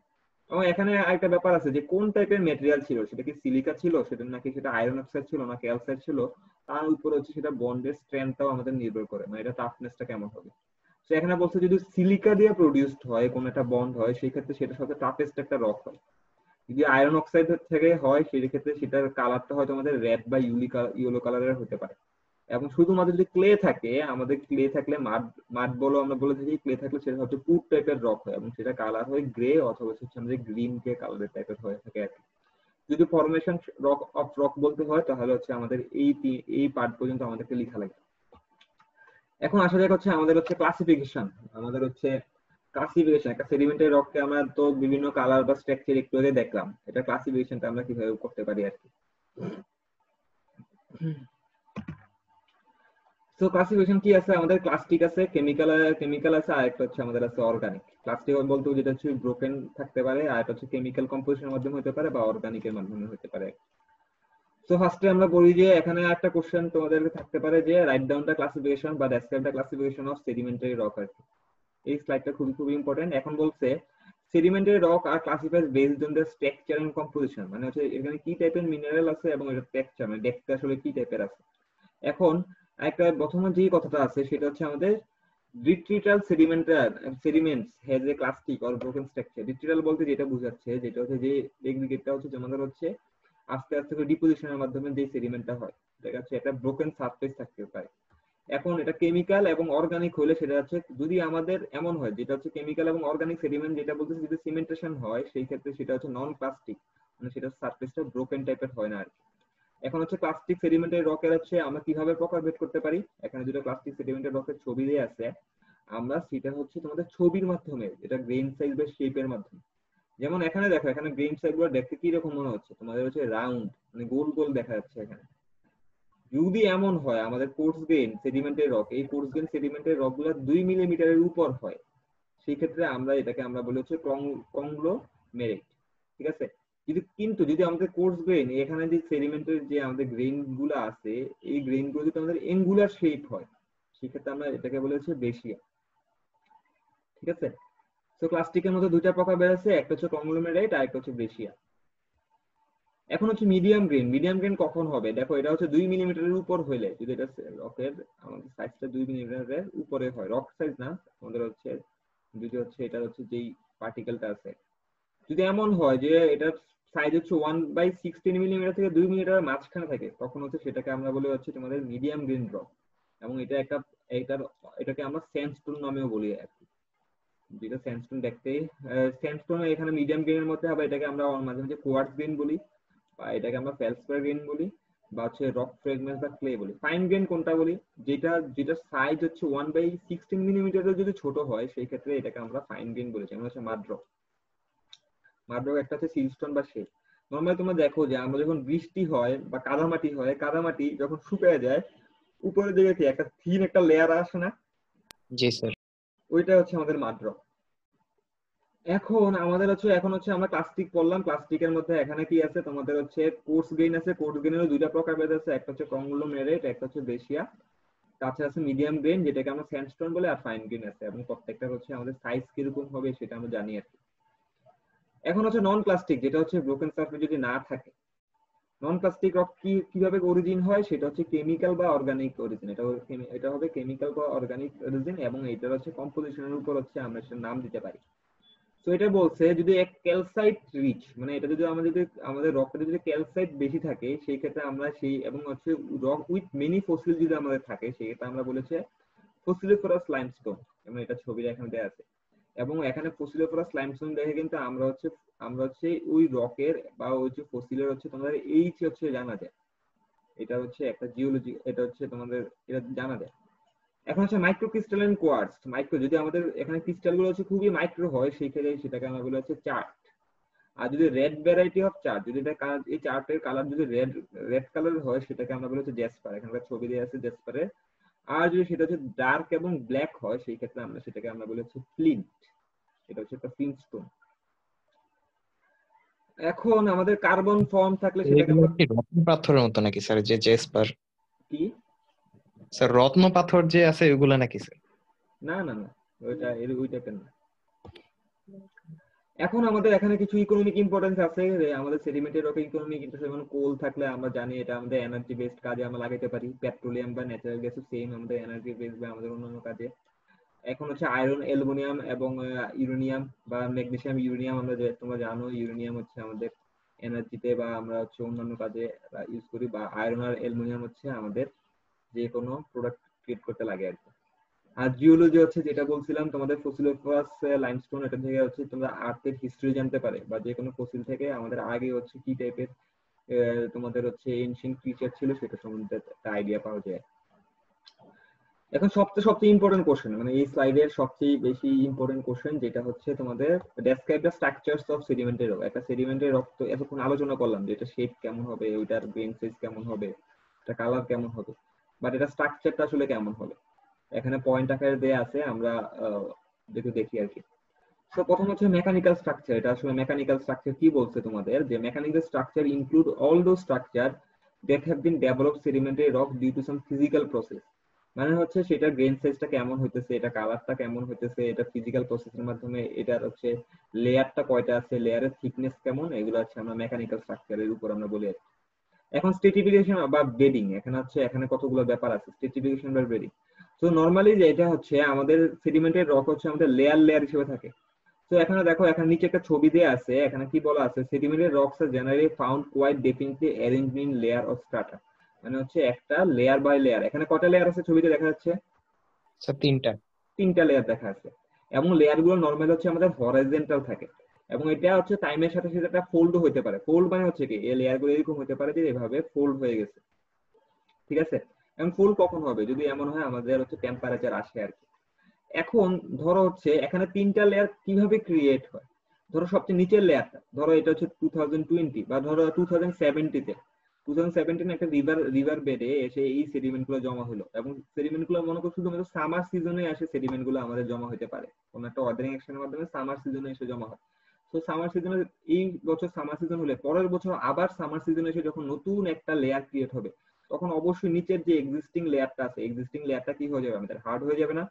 এবং এখানে আরেকটা ব্যাপার আছে যে কোন টাইপের মেটেরিয়াল ছিল, সেটা কি সিলিকা ছিল, সেটা নাকি সেটা আয়রন অক্সাইড ছিল না ক্যালসাইট ছিল, তার উপর হচ্ছে সেটা বন্ডের স্ট্রেংথটাও আমাদের নির্ভর করে, মানে এটা টাফনেসটা কেমন হবে। তো এখানে বলছে যদি সিলিকা দিয়ে প্রডিউসড হয় কোন একটা বন্ড হয়, সেই ক্ষেত্রে সেটা সাথে টাফেস্ট একটা রক হয়। যদি আয়রন অক্সাইড থেকে হয় সেই ক্ষেত্রে সেটার কালারটা হয়তো আমাদের রেড বা ইয়েলো কালারের হতে পারে। এবং শুধুমাত্র যদি ক্লে থাকে, আমাদের ক্লে থাকলে মাড, মাড বলো আমরা বলে থাকি, ক্লে থাকলে সেটা হচ্ছে পুট টাইপের রক হয় এবং সেটা কালার হয় গ্রে অথবা হচ্ছে আমাদের গ্রিন কে কালারের টাইপের হয়ে থাকে আর কি। যদি ফরমেশন রক অফ রক বলতে হয় তাহলে হচ্ছে আমাদের এই পার্ট পর্যন্ত আমাদেরকে লেখা লাগে। এখন আসা যাক হচ্ছে আমাদের হচ্ছে ক্লাসিফিকেশন। আমাদের হচ্ছে ক্লাসিফিকেশন, একটা সেডিমেন্টারি রককে আমরা তো বিভিন্ন কালার বা স্ট্রাকচার একটু আগে দেখলাম, এটা ক্লাসিফিকেশনটা আমরা কিভাবে করতে পারি আর কি। তো ক্লাসিফিকেশন কি আছে আমাদের? ক্লাস্টিক আছে, কেমিক্যাল আছে, আর একটা হচ্ছে আমাদের আছে অর্গানিক। ক্লাস্টিক বলতে যেটা হচ্ছে ব্রোকেন থাকতে পারে, আর এটা হচ্ছে কেমিক্যাল কম্পোজিশনের মাধ্যমে হতে পারে বা অর্গানিকের মাধ্যমে হতে পারে। তো ফার্স্টে আমরা বলি যে এখানে একটা কোশ্চেন তোমাদের থাকতে পারে যে রাইট ডাউন দা ক্লাসিফিকেশন বা describe the classification of sedimentary rock আর কি। এই স্লাইডটা খুবই খুবই ইম্পর্টেন্ট। এখন বলছে sedimentary rock are classified based on the structure and composition, মানে হচ্ছে এখানে কি টাইপের মিনারেল আছে এবং এর স্ট্রাকচার মানে দেখতে আসলে কি টাইপের আছে। এখন একটা প্রথমে যে কথাটা আছে সেটা হচ্ছে আমাদের detrital sediments has a clastic or broken structure. Detrital বলতে যেটা বোঝাচ্ছে, যেটা হচ্ছে যে এগ্রিগেটটা হচ্ছে আমাদের হচ্ছে আস্তে আস্তে করে ডিপোজিশনের মাধ্যমে যে সেডিমেন্টটা হয়, দেখা যাচ্ছে একটা ব্রোকেন সারফেস থাকতে পারে। এখন এটা কেমিক্যাল এবং অর্গানিক হলে সেটা হচ্ছে, যদি আমাদের এমন হয় যেটা হচ্ছে কেমিক্যাল এবং অর্গানিক সেডিমেন্ট, যেটা বলতেছে যদি সিমেন্টেশন হয় সেই ক্ষেত্রে সেটা হচ্ছে নন প্লাস্টিক, মানে সেটা সারফেসটা ব্রোকেন টাইপের হয় না আর কি। এখন হচ্ছে প্লাস্টিক সেডিমেন্টের রকের হচ্ছে আমরা কিভাবে প্রকারভেদ করতে পারি, এখানে দুটো প্লাস্টিক সেডিমেন্টের রকের ছবি দিয়ে আছে, আমরা সেটা হচ্ছে তোমাদের ছবির মাধ্যমে, এটা গ্রেইন সাইজ বা শেপের মাধ্যমে। যেমন এখানে দেখো, এখানে গ্রেইন সাইজ গুলো দেখতে কি রকম মনে হচ্ছে তোমাদের, হচ্ছে রাউন্ড, মানে গোল গোল দেখা যাচ্ছে এখানে। যদি এমন হয় আমাদের কোর্স গ্রেন সেডিমেন্টের রক, এই কোর্স গ্রেন সেডিমেন্টের রক গুলো 2 মিলিমিটারের উপর হয়, সেই ক্ষেত্রে আমরা এটাকে আমরা বলি হচ্ছে কংগ্লোমেরেট। ঠিক আছে? কিন্তু যদি আমাদের কোর্স গ্রেন, এখানে যে সেডিমেন্টের যে আমাদের গ্রেন গুলো আছে, এই গ্রেন গুলো যদি আমাদের এঙ্গুলার শেপ হয়, সেক্ষেত্রে আমরা এটাকে বলি হচ্ছে বেশিয়া। ঠিক আছে? তো প্লাস্টিকের মধ্যে দুইটা প্রকার বের আছে, একটা হচ্ছে কংগ্লোমেরেট আর একটা হচ্ছে বেশিয়া। এখন হচ্ছে মিডিয়াম গ্রেন কখন হবে? দেখো এটা হচ্ছে 2 মিলিমিটারের উপর হইলে, যদি এটা রকের আমাদের সাইজটা 2 মিলিমিটারের উপরে হয়, রক সাইজ না আমাদের হচ্ছে, যদি হচ্ছে এটা হচ্ছে যেই পার্টিকেলটা আছে, যদি এমন হয় যে এটার সাইজ হচ্ছে 1/16 মিলিমিটার থেকে 2 মিলিমিটারের মাঝখানে থাকে, তখন হচ্ছে সেটাকে আমরা বলি হচ্ছে তোমাদের মিডিয়াম গ্রেন রক। এবং এটা একটা এটার এটাকে আমরা স্যান্ডস্টোন নামেও বলি আর কি। যেটা স্যান্ডস্টোন দেখতে, স্যান্ডস্টোন এখানে মিডিয়াম গ্রেনের মধ্যে হবে, এটাকে আমরা মাঝে মাঝে কোয়ার্টজ গ্রেন বলি, বা এটাকে আমরা ফেলসপার গ্রেন বলি, বা হচ্ছে রক ফ্রেগমেন্টস বা ক্লে বলি। ফাইন গ্রেন কোনটা বলি? যেটা সাইজ হচ্ছে 1/16 মিলিমিটারের যদি ছোট হয়, সেই ক্ষেত্রে এটাকে আমরা ফাইন গ্রেন বলি, যেমন হচ্ছে মাড্রক। মাড্রক একটা হচ্ছে সিলস্টোন বা শেল। নর্মালি তোমরা দেখো যে আমরা যখন বৃষ্টি হয় বা কাদামাটি হয়, কাদামাটি যখন শুকিয়ে যায়, উপরের দিকে কি একটা থিন একটা লেয়ার আসে না? জি স্যার। ওইটা হচ্ছে আমাদের মাড্রক। এখন হচ্ছে আমরা প্লাস্টিক পড়লাম, প্লাস্টিকের মধ্যে এখানে কি আছে তোমাদের হচ্ছে কোর্স গ্রেইন আছে। কোর্স গ্রেইনেরও দুইটা প্রকার ভেদ আছে, একটা হচ্ছে কংগ্লোমেরেট, একটা হচ্ছে বেশিয়া। তাছাড়া আছে মিডিয়াম গ্রেইন, যেটাকে আমরা স্যান্ডস্টোন বলে, আর ফাইন গ্রেইন আছে, এবং প্রত্যেকটা হচ্ছে আমাদের সাইজ কিরকম হবে সেটা আমরা জানি আর কি। এখন হচ্ছে নন প্লাস্টিক, যেটা হচ্ছে ব্রোকেন সারফেস যদি না থাকে। নন প্লাস্টিক রক কিভাবে অরিজিন হয়, সেটা হচ্ছে কেমিক্যাল বা অর্গানিক অরিজিন। এটা হবে কেমিক্যাল বা অর্গানিক অরিজিন, এবং এটার হচ্ছে কম্পোজিশনের উপর হচ্ছে আমরা সেটার নাম দিতে পারি। তো এটা বলছে যদি এক ক্যালসাইট রিচ, মানে এটা যদি আমাদের রকটা যদি ক্যালসাইট বেশি থাকে, সেই ক্ষেত্রে আমরা সেই, এবং হচ্ছে রক উইথ মেনি ফসিল যদি আমাদের থাকে, সেই ক্ষেত্রে আমরা বলেছে ফসিলিফেরাস লাইমস্টোন। এবং এটা ছবিটা এখানে দেওয়া আছে, এবং এখানে ফসিলিফেরাস লাইমস্টোন দেখে কিন্তু আমরা হচ্ছে ওই রকের বা ওই যে ফসিলের হচ্ছে তোমাদের এইচ হচ্ছে জানা যায়। এটা হচ্ছে একটা জিওলজি, এটা হচ্ছে তোমাদের এটা জানা যায়। এখন হচ্ছে মাইক্রো ক্রিস্টালাইন কোয়ার্টজ। যদি আমাদের এখানে ক্রিস্টাল গুলো হচ্ছে খুবই মাইক্রো হয়, সেই ক্ষেত্রে সেটাকে আমরা বলি হচ্ছে চার্ট। আর যদি রেড ভ্যারাইটি অফ চার্ট, যদি এটা এই চার্টের কালার যদি রেড রেড কালার হয়, সেটাকে আমরা বলি হচ্ছে জেসপার। এখানকার ছবি দেওয়া আছে জেসপারের। আর যদি সেটা হচ্ছে ডার্ক এবং ব্ল্যাক হয়, সেই ক্ষেত্রে সেটাকে আমরা বলি হচ্ছে ফ্লিন্ট। এটা হচ্ছে একটা ফ্লিন্ট স্টোন। এখন আমাদের কার্বন ফর্ম থাকলে সেটাকে এগুলো আমরা কি রত্ন পাথরের মতো নাকি স্যার, যে জেসপার? কি? স্যার রত্ন পাথর যে আছে ওগুলো নাকি স্যার? না না না, ওই টাইপের না। এখন আমাদের এখানে কিছু ইকোনমিক ইম্পর্টেন্স আছে, যে আমাদের সেডিমেন্টের রকে ইকোনমিক ইন্টারেস্ট, যেমন কোল থাকলে আমরা জানি এটা আমাদের এনার্জি বেসড কাজে আমরা লাগাইতে পারি। পেট্রোলিয়াম বা ন্যাচারাল গ্যাস সেম আমাদের এনার্জি বেসড বা আমাদের অন্যান্য কাজে। এখন হচ্ছে আয়রন, অ্যালুমিনিয়াম এবং ইউরেনিয়াম বা ম্যাগনেসিয়াম, ইউরেনিয়াম আমরা তোমরা জানো ইউরেনিয়াম হচ্ছে আমাদের এনার্জিতে বা আমরা হচ্ছে অন্যান্য কাজে ইউজ করি। বা আয়রন আর অ্যালুমিনিয়াম হচ্ছে আমাদের যে কোনো প্রোডাক্ট ক্রিয়েট করতে লাগে আর কি। আর জিওলজি হচ্ছে যেটা বলছিলাম তোমাদের ফসিলিফারাস লাইমস্টোন, এটা থেকে হচ্ছে তোমরা আর্থের হিস্ট্রি জানতে পারে, বা যে কোনো ফসিল থেকে আমাদের আগে হচ্ছে কি টাইপের তোমাদের হচ্ছে এনশিয়েন্ট ক্রিচার ছিল সেটা সম্বন্ধে একটা আইডিয়া পাওয়া যায়। এখন সবচেয়ে ইম্পর্টেন্ট কোশ্চেন, মানে এই স্লাইডের সবচেয়ে বেশি ইম্পর্টেন্ট কোশ্চেন, যেটা হচ্ছে তোমাদের ডেসক্রাইব দ্য স্ট্রাকচারস অফ সেডিমেন্টের রক। একটা সেডিমেন্টের রক তো এতক্ষণ আলোচনা করলাম যে এটা শেপ কেমন হবে, ওইটার গ্রেন সাইজ কেমন হবে, এটা কালার কেমন হবে, বাট এটা স্ট্রাকচারটা আসলে কেমন হবে এখানে পয়েন্ট আকারে দেয়া আছে, আমরা একটু দেখি আর কি। তো প্রথম হচ্ছে মেকানিক্যাল স্ট্রাকচার। এটা আসলে মেকানিক্যাল স্ট্রাকচার কি বলছে তোমাদের, যে mechanical structure include all those structure that have been developed sedimentary rock due to some physical process. মানে হচ্ছে সেটা গ্রেন সাইজটা কেমন হইতেছে, এটা কালারটা কেমন হইতেছে, এটা ফিজিক্যাল প্রসেসের মাধ্যমে এটার হচ্ছে লেয়ারটা কয়টা আছে, লেয়ারের থিকনেস কেমন, এগুলো হচ্ছে আমরা মেকানিক্যাল স্ট্রাকচারের উপর আমরা বলি। এখন স্ট্রেটিফিকেশন বা বেডিং, এখানে কতগুলো ব্যাপার আছে, স্ট্রেটিফিকেশন বা বেডিং। তো নরমালি যেটা হচ্ছে আমাদের সেডিমেন্টের রক হচ্ছে আমাদের লেয়ার লেয়ার হিসেবে থাকে। তো এখানে দেখো, এখানে নিচে একটা ছবি দেয়া আছে, এখানে কি বলা আছে, সেডিমেন্টের rocks are generally found quite definitely arranged in layer of strata. মানে হচ্ছে একটা লেয়ার বাই লেয়ার। এখানে কয়টা লেয়ার আছে ছবিতে দেখা যাচ্ছে? স্যার তিনটা। তিনটা লেয়ার দেখা যাচ্ছে। এবং লেয়ার গুলো নর্মাল হচ্ছে আমাদের হরাইজন্টাল থাকে, এবং এটা হচ্ছে টাইমের সাথে সাথে একটা ফোল্ড হতে পারে। ফোল্ড মানে হচ্ছে কি, এই লেয়ার গুলো এরকম হতে পারে যে এভাবে ফোল্ড হয়ে গেছে, ঠিক আছে? এবং ফোল্ড কখন হবে, যদি এমন হয় আমাদের হচ্ছে টেম্পারেচার আসে আর কি। এখন ধরো হচ্ছে এখানে তিনটা লেয়ার কিভাবে ক্রিয়েট হয়। ধরো সবচেয়ে নিচের লেয়ারটা, ধরো এটা হচ্ছে 2020 বা ধরো 2070-তে, 2017 একটা রিভার বেডে এসে এই সেডিমেন্ট গুলো জমা হলো, এবং সেডিমেন্ট গুলো মনে করো শুধুমাত্র সামার সিজনে আসে সেডিমেন্ট গুলো আমাদের জমা হতে পারে, কোন একটা ওয়াটারিং অ্যাকশনের মাধ্যমে সামার সিজনে এসে জমা হয়। তো সামার সিজনে, এই বছর সামার সিজন হলে পরের বছর আবার সামার সিজনে এসে যখন নতুন একটা লেয়ার ক্রিয়েট হবে, তখন অবশ্যই নিচের যে এক্সিস্টিং লেয়ারটা আছে, এক্সিস্টিং লেয়ারটা কি হয়ে যাবে, আমাদের হার্ড হয়ে যাবে না?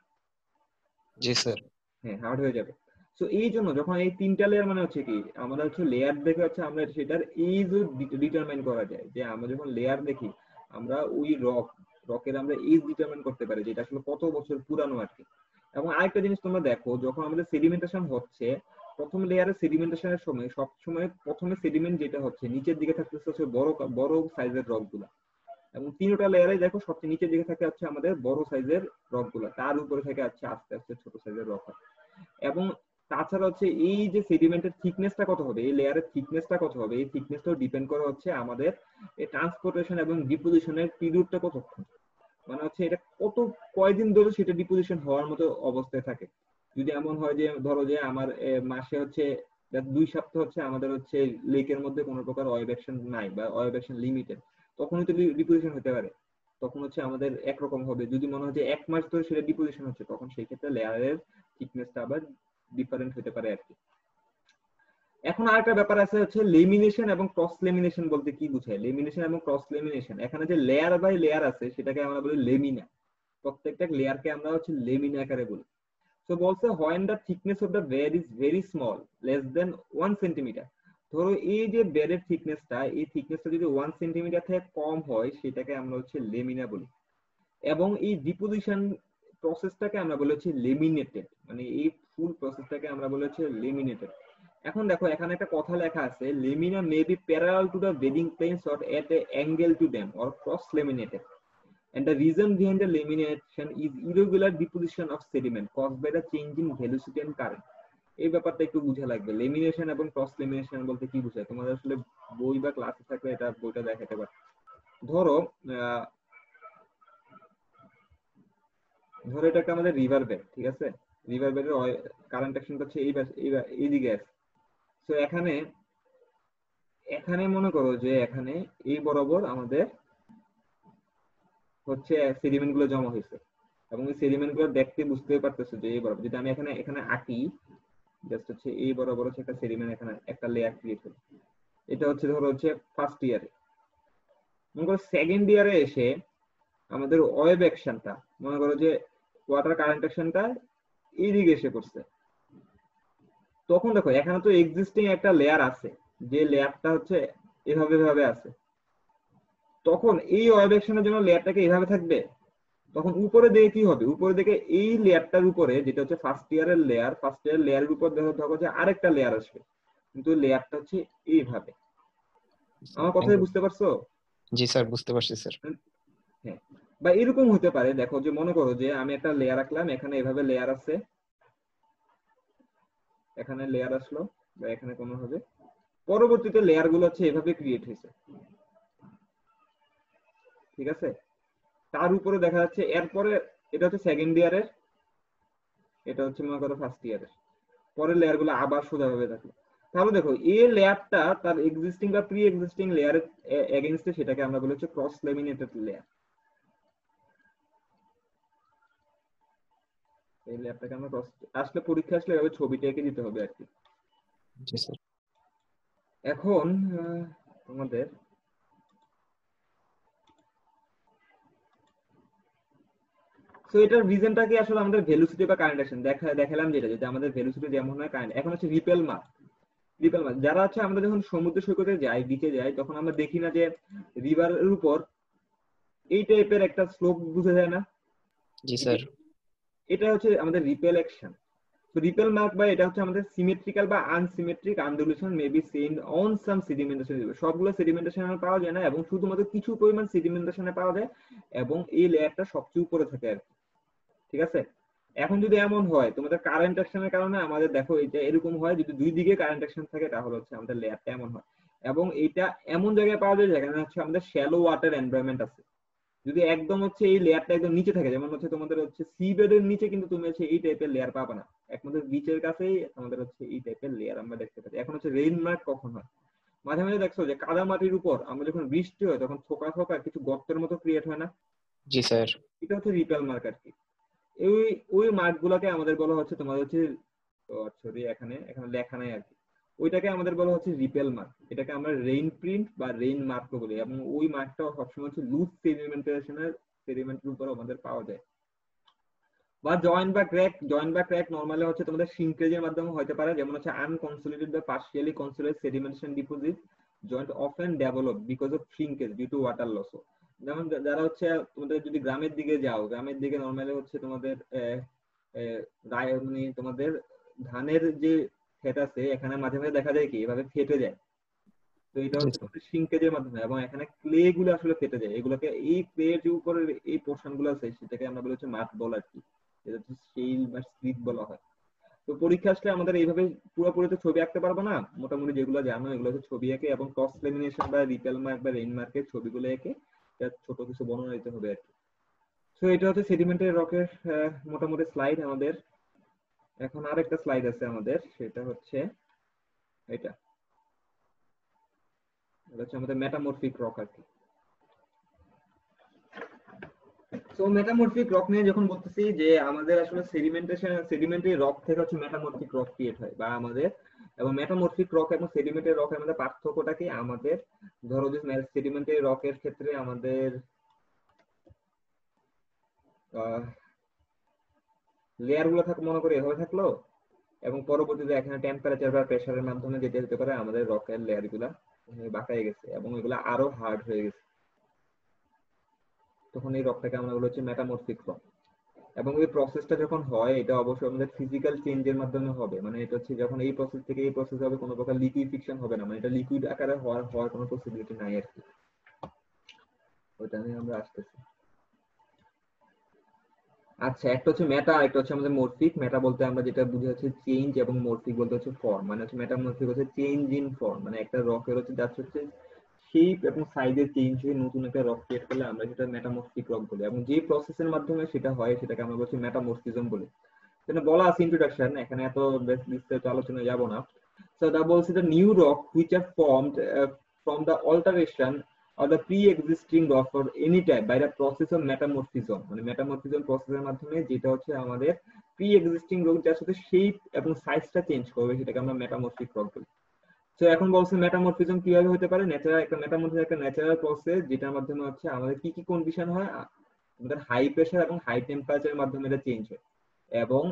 জি স্যার। হ্যাঁ, হার্ড হয়ে যাবে। সো এই জন্য যখন এই তিনটা লেয়ার মানে হচ্ছে কি আমরা হচ্ছে লেয়ার দেখে হচ্ছে আমরা সেটার এইজও ডিটারমাইন করা যায়, যে আমরা যখন লেয়ার দেখি আমরা ওই রকের আমরা এইজ ডিটারমাইন করতে পারি যে এটা আসলে কত বছর পুরানো আর কি। এবং আরেকটা জিনিস তোমরা দেখো, যখন আমাদের সেডিমেন্টেশন হচ্ছে প্রথম লেয়ারে সেডিমেন্টেশনের সময় সব সময় প্রথমে সেডিমেন্ট যেটা হচ্ছে নিচের দিকে থাকতেছে হচ্ছে বড় বড় সাইজের রক গুলা, এবং তিনটা লেয়ারে দেখো সবচেয়ে নিচের দিকে থাকে হচ্ছে আমাদের বড় সাইজের রক গুলা, তার উপরে থেকে হচ্ছে আস্তে আস্তে ছোট সাইজের রক। এবং তাছাড়া হচ্ছে এই যে সেডিমেন্টের থিকনেসটা কত হবে, এই লেয়ারের থিকনেসটা কত হবে, এই থিকনেসটাও ডিপেন্ড করে হচ্ছে আমাদের এই ট্রান্সপোর্টেশন এবং ডিপোজিশনের পিরিয়ডটা কতক্ষণ, মানে হচ্ছে এটা কয়দিন ধরে সেটা ডিপোজিশন হওয়ার মতো অবস্থায় থাকে। যদি এমন হয় যে ধরো যে আমার মাসে হচ্ছে 2 সপ্তাহ হচ্ছে আমাদের হচ্ছে লেকের মধ্যে কোনো প্রকার ওয়েভ অ্যাকশন নাই বা ওয়েভ অ্যাকশন লিমিটেড, তখনই তো ডিপোজিশন হতে পারে। তখন হচ্ছে আমাদের একরকম হবে। যদি মনে হয় যে 1 মাস ধরে সেটা ডিপোজিশন হচ্ছে, তখন সেই ক্ষেত্রে লেয়ারের থিকনেসটা আবার ডিফারেন্ট হতে পারে আর কি। এখন আরেকটা ব্যাপার আছে হচ্ছে লেমিনেশন এবং ক্রস লেমিনেশন বলতে কি বোঝায়। লেমিনেশন এবং ক্রস লেমিনেশন, এখানে যে লেয়ার বাই লেয়ার আছে সেটাকে আমরা বলি লেমিনা। প্রত্যেকটা লেয়ারকে আমরা হচ্ছে লেমিনা আকারে বলি। তো বলছে when the thickness of the bed is very small, less than 1 centimetre. ধরো এই যে বেডের থিকনেসটা, এই থিকনেসটা যদি 1 সেন্টিমিটার থেকে কম হয় সেটাকে আমরা হচ্ছে লেমিনা বলি। এবং এই ডিপোজিশন প্রসেসটাকে আমরা বলি হচ্ছে লেমিনেটেড, মানে এই ফুল প্রসেসটাকে আমরা বলি হচ্ছে লেমিনেটেড। এখন দেখো এখানে একটা কথা লেখা আছে, lamina may be parallel to the bedding planes or at A angle to them or cross laminated, and the reason behind the lamination is irregular deposition of sediment caused by the change in velocity and current। এই ব্যাপারটা একটু বুঝে লাগবে, lamination এবং cross lamination বলতে কি বোঝায়। তোমাদের আসলে বই বা ক্লাসে থাকলে এটা বইটা দেখাতে পারে। ধরো এটা একটা আমাদের রিভার বেড, ঠিক আছে। রিভার বেডের কারেন্ট অ্যাকশন হচ্ছে এই দিকে আছে। তো এখানে মনে করো যে এখানে এই বরাবর আমাদের হচ্ছে সেডিমেন্ট গুলো জমা হয়েছে, এবং এই সেডিমেন্ট গুলো দেখতে বুঝতে পারতেছো যে এই বরাবর যদি আমি এখানে আঁকি, জাস্ট হচ্ছে এই বরাবর হচ্ছে একটা সেডিমেন্ট, এখানে একটা লেয়ার ক্রিয়েট হলো। এটা হচ্ছে ধরো হচ্ছে ফার্স্ট ইয়ারে। মনে করো সেকেন্ড ইয়ারে এসে আমাদের ওয়েভ অ্যাকশনটা, মনে করো যে ওয়াটার কারেন্ট অ্যাকশনটা এইদিকে এসে পড়ছে। তখন দেখো এখানে তো এক্সিস্টিং একটা লেয়ার আছে, যে লেয়ারটা হচ্ছে এভাবে আছে। তখন এই ওয়েভ অ্যাকশনের জন্য লেয়ারটাকে এভাবে থাকবে। তখন উপরে দিকে কি হবে, উপরে দিকে এই লেয়ারটার উপরে যেটা হচ্ছে ফার্স্ট ইয়ারের লেয়ারের উপর দেখো যে আরেকটা লেয়ার আসবে, কিন্তু লেয়ারটা হচ্ছে এইভাবে। আমার কথাই বুঝতে পারছো? জি স্যার, বুঝতে পারছি স্যার। হ্যাঁ, বা এরকম হতে পারে, দেখো যে মনে করো যে আমি একটা লেয়ার রাখলাম, এখানে এভাবে লেয়ার আছে, এখানে লেয়ার আসলো বা এখানে কোনো হবে, পরবর্তীতে লেয়ার গুলো হচ্ছে এভাবে ক্রিয়েট হয়েছে, ঠিক আছে। তার উপরে দেখা যাচ্ছে এরপরে এটা হচ্ছে সেকেন্ড ইয়ারের, এটা হচ্ছে মনে করো ফার্স্ট ইয়ারের, পরের লেয়ার গুলো আবার সোজাভাবে থাকলো। তাহলে দেখো এই লেয়ারটা তার এক্সিস্টিং বা প্রি এক্সিস্টিং লেয়ারের এগেইনস্টে, সেটাকে আমরা বলি হচ্ছে ক্রস লেমিনেটেড লেয়ার। এই লেয়ারটাকে আমরা ক্রস, আসলে পরীক্ষা আসলে এভাবে ছবিটা এঁকে দিতে হবে আর কি। জি স্যার। এখন তোমাদের তো এটার রিজনটা কি আসলে আমাদের ভেলোসিটি বা কারেন্ট অ্যাকশন দেখালাম, যেটা যদি আমাদের ভেলোসিটি যেমন হয় কারেন্ট। এখন হচ্ছে রিপেল মাস। যারা হচ্ছে আমরা যখন সমুদ্র সৈকতে যাই, বিচে যাই, তখন আমরা দেখি না যে রিভারের উপর এই টাইপের একটা স্লোপ বুঝা যায় না? জি স্যার। এটা হচ্ছে আমাদের রিপেল অ্যাকশন। তো রিপেল মার্ক বা এটা হচ্ছে আমাদের সিমেট্রিক্যাল বা unsymmetric undulation may be seen on some sedimentation. সবগুলো সেডিমেন্টেশনে পাওয়া যায় না, এবং শুধুমাত্র কিছু পরিমাণ সেডিমেন্টেশনে পাওয়া যায়, এবং এই লেয়ারটা সবচেয়ে উপরে থাকে আর কি, ঠিক আছে। এখন যদি এমন হয় তোমাদের কারেন্ট অ্যাকশনের কারণে আমাদের দেখো এটা এরকম হয়, যদি দুই দিকে কারেন্ট অ্যাকশন থাকে তাহলে হচ্ছে আমাদের লেয়ারটা এমন হয়। এবং এটা এমন জায়গায় পাওয়া যায় যেখানে হচ্ছে আমাদের শ্যালো ওয়াটার এনভায়রনমেন্ট আছে। যদি একদম হচ্ছে এই লেয়ারটা একদম নিচে থাকে, যেমন হচ্ছে তোমাদের হচ্ছে সি বেডের নিচে, কিন্তু তুমি হচ্ছে এই টাইপের লেয়ার পাবে না। একমাত্র বিচের কাছেই আমাদের হচ্ছে এই টাইপের লেয়ার আমরা দেখতে পাচ্ছি। এখন হচ্ছে রেইন মার্ক কখন হয়, মাঝে মাঝে দেখছো যে কাদা মাটির উপর আমরা যখন বৃষ্টি হয় তখন থোকা থোকা কিছু গর্তের মতো ক্রিয়েট হয় না? জি স্যার। এটা হচ্ছে রিপেল মার্ক আর কি। ওই মার্ক গুলাকে আমাদের বলা হচ্ছে তোমাদের হচ্ছে, সরি এখানে লেখা নাই আর কি, ওইটাকে আমাদের বলা হচ্ছে রিপেল মার্ক। এটাকে আমরা রেইন প্রিন্ট বা রেইন মার্ক বলি, এবং ওই মার্কটা সবসময় হচ্ছে লুজ সেডিমেন্টেশনের সেডিমেন্টের উপর আমাদের পাওয়া যায়। বা জয়েন্ট বা ক্র্যাক নরমালি হচ্ছে তোমাদের সিঙ্কেজের মাধ্যমে হতে পারে, যেমন হচ্ছে আনকনসোলিডেটেড বা partially consolidated sedimentation deposit joint often develop because of shrinkage due to water loss. যেমন যারা হচ্ছে তোমাদের যদি গ্রামের দিকে যাও, গ্রামের দিকে নরমালি হচ্ছে তোমাদের মানে তোমাদের ধানের যে ক্ষেত আছে এখানে মাঝে মাঝে দেখা যায় কি এভাবে ফেটে যায়। তো এটা জি হচ্ছে স্যার। তোমাদের সিঙ্কেজের মাধ্যমে, এবং এখানে ক্লে গুলো আসলে ফেটে যায়, এগুলোকে এই ক্লে যে উপরে এই পোর্শন গুলো আছে সেটাকে আমরা বলি হচ্ছে মাড বল আর কি, এটা হচ্ছে সেইল বা স্লিপ বলা হয়। তো পরীক্ষা আসলে আমাদের এইভাবে পুরোপুরি তো ছবি আঁকতে পারবো না, মোটামুটি যেগুলো জানো এগুলো হচ্ছে ছবি এঁকে এবং ক্রস লেমিনেশন বা রিপেল মার্ক বা রেইন মার্কের ছবিগুলো এঁকে ছোট কিছু বর্ণনা দিতে হবে আর কি। তো এটা হচ্ছে সেডিমেন্টের রকের মোটামুটি স্লাইড আমাদের। এখন আরেকটা স্লাইড আছে আমাদের, সেটা হচ্ছে এটা, এটা হচ্ছে আমাদের মেটামরফিক রক আর কি। তো মেটামরফিক রক নিয়ে যখন বলতেছি যে আমাদের আসলে সেডিমেন্টারি রক থেকে হচ্ছে মেটামরফিক রক ক্রিয়েট হয় বা আমাদের, এবং মেটামরফিক রক এবং সেডিমেন্টারি রকের মধ্যে পার্থক্যটা কি আমাদের, ধরো যে সেডিমেন্টারি রকের ক্ষেত্রে আমাদের লেয়ার গুলো মনে করি এভাবে থাকলো, এবং পরবর্তীতে এখানে টেম্পারেচার বা প্রেসারের মাধ্যমে যেতে হতে পারে আমাদের রকের লেয়ার গুলা বাঁকায় গেছে এবং এগুলা আরো হার্ড হয়ে গেছে, তখন এই রকটাকে আমরা বলি হচ্ছে মেটামরফিক রক। এবং এই প্রসেসটা যখন হয় এটা অবশ্যই আমাদের ফিজিক্যাল চেঞ্জের মাধ্যমে হবে, মানে এটা হচ্ছে যখন এই প্রসেস থেকে এই প্রসেস হবে কোনো প্রকার লিকুইফিকশন হবে না, মানে এটা লিকুইড আকারে হওয়ার কোনো পসিবিলিটি নাই আর কি। ওইটা নিয়ে আমরা আসতেছি। আচ্ছা, একটা হচ্ছে মেটা, একটা হচ্ছে আমাদের মরফিক। মেটা বলতে আমরা যেটা বুঝি হচ্ছে চেঞ্জ, এবং মরফিক বলতে হচ্ছে ফর্ম, মানে হচ্ছে মেটামরফিক হচ্ছে চেঞ্জ ইন ফর্ম, মানে একটা রকের হচ্ছে যাচ্ছে হচ্ছে শেপ এবং সাইজে চেঞ্জ হয়ে নতুন একটা রক ক্রিয়েট করলে আমরা সেটা মেটামরফিক রক বলি, এবং যে প্রসেসের মাধ্যমে সেটা হয় সেটাকে আমরা বলছি মেটামরফিজম বলি। যেটা বলা আছে ইন্ট্রোডাকশন, এখানে এত বিস্তারিত আলোচনায় যাব না। So that was the new rock which are formed from the alteration or the pre-existing rock for any type by the process of metamorphism, মানে metamorphism প্রসেসের মাধ্যমে যেটা হচ্ছে আমাদের প্রি এক্সিস্টিং রক যার সাথে শেপ এবং সাইজটা চেঞ্জ করবে সেটাকে আমরা মেটামরফিক রক বলি। তো এখন বলছে মেটামরফিজম কিভাবে হতে পারে, ন্যাচারাল একটা মেটামরফিজম একটা ন্যাচারাল প্রসেস যেটার মাধ্যমে হচ্ছে আমাদের কি কি কন্ডিশন হয়, আমাদের হাই প্রেসার এবং হাই টেম্পারেচারের মাধ্যমে এটা চেঞ্জ হয়, এবং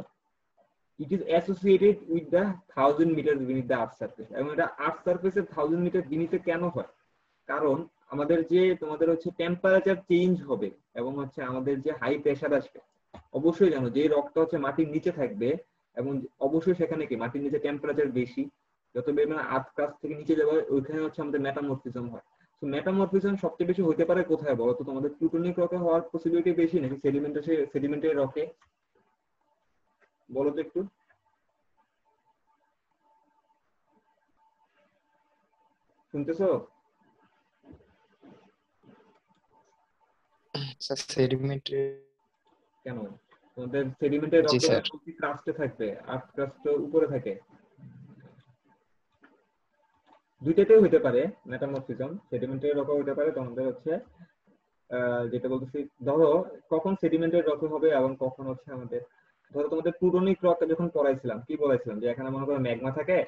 it is associated with the 1000 meters beneath the earth surface, এবং এটা আর্থ সারফেসের 1000 মিটার বিনিতে কেন হয়, কারণ আমাদের যে তোমাদের হচ্ছে টেম্পারেচার চেঞ্জ হবে এবং হচ্ছে আমাদের যে হাই প্রেসার আসবে। অবশ্যই জানো যে রকটা হচ্ছে মাটির নিচে থাকবে, এবং অবশ্যই সেখানে কি মাটির নিচে টেম্পারেচার বেশি, যত মানে আর্থ কাছ থেকে নিচে যাবে ওইখানে হচ্ছে আমাদের মেটামরফিজম হয়। তো মেটামরফিজম সবচেয়ে বেশি হতে পারে কোথায় বলো তো, তোমাদের প্লুটোনিক রকে হওয়ার পসিবিলিটি বেশি নাকি সেডিমেন্টারি রকে, বলো তো একটু। শুনতেছো? Sir sedimentary. কেন? তোমাদের সেডিমেন্টের জি রক্ত স্যার। ক্রাস্টে থাকবে, আর্থ ক্রাস্ট উপরে থাকে, দুইটাতেই হতে পারে মেটামরফিজম, সেডিমেন্টের রকও হতে পারে তোমাদের হচ্ছে যেটা বলতেছি। ধরো কখন সেডিমেন্টের রক হবে এবং কখন হচ্ছে আমাদের, ধরো তোমাদের প্লুটোনিক রক যখন পড়াইছিলাম কি বলেছিলাম যে এখানে মনে করো ম্যাগমা থাকে,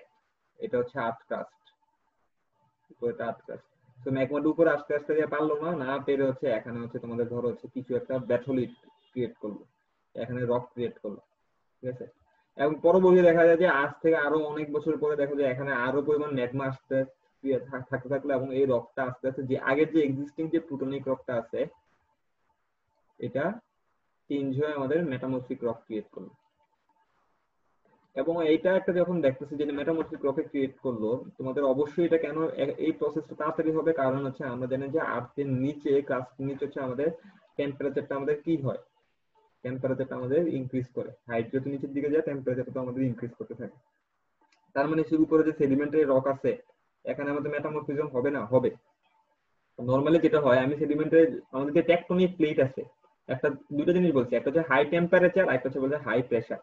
এটা হচ্ছে আর্থ ক্রাস্ট, উপরেটা আর্থ ক্রাস্ট। তো ম্যাগমার উপরে আস্তে আস্তে যে পারলো না, না পেরে হচ্ছে এখানে হচ্ছে তোমাদের ধরো হচ্ছে কিছু একটা ব্যাথলিট ক্রিয়েট করলো, এখানে রক ক্রিয়েট করলো, ঠিক আছে। এবং পরবর্তী দেখা যায় যে আজ থেকে আরো অনেক বছর পরে দেখা যায় এখানে আরো পরিমাণ ম্যাগমা আসতে থাকতে থাকলো, এবং এই রকটা আস্তে আস্তে যে আগের যে এক্সিস্টিং যে প্লুটোনিক রকটা আছে এটা চেঞ্জ হয়ে আমাদের মেটামরফিক রক ক্রিয়েট করলো। এবং এইটা একটা যখন দেখতেছি যে মেটামরফিক রকে ক্রিয়েট করলো, তোমাদের অবশ্যই এটা কেন এই প্রসেসটা তাড়াতাড়ি হবে, কারণ হচ্ছে আমরা জানি যে আর্থের নিচে ক্রাস্টের নিচে হচ্ছে আমাদের টেম্পারেচারটা আমাদের কি হয়, টেম্পারেচারটা আমাদের ইনক্রিজ করে, হাইট যত নিচের দিকে যায় টেম্পারেচারটা তো আমাদের ইনক্রিজ করতে থাকে। তার মানে সে উপরে যে সেডিমেন্টারি রক আছে এখানে আমাদের মেটামরফিজম হবে না, হবে। নরমালি যেটা হয় আমি সেডিমেন্টারি আমাদের যে টেকটনিক প্লেট আছে, একটা দুটো জিনিস বলছি, একটা হচ্ছে হাই টেম্পারেচার, একটা হচ্ছে বলছে হাই প্রেসার।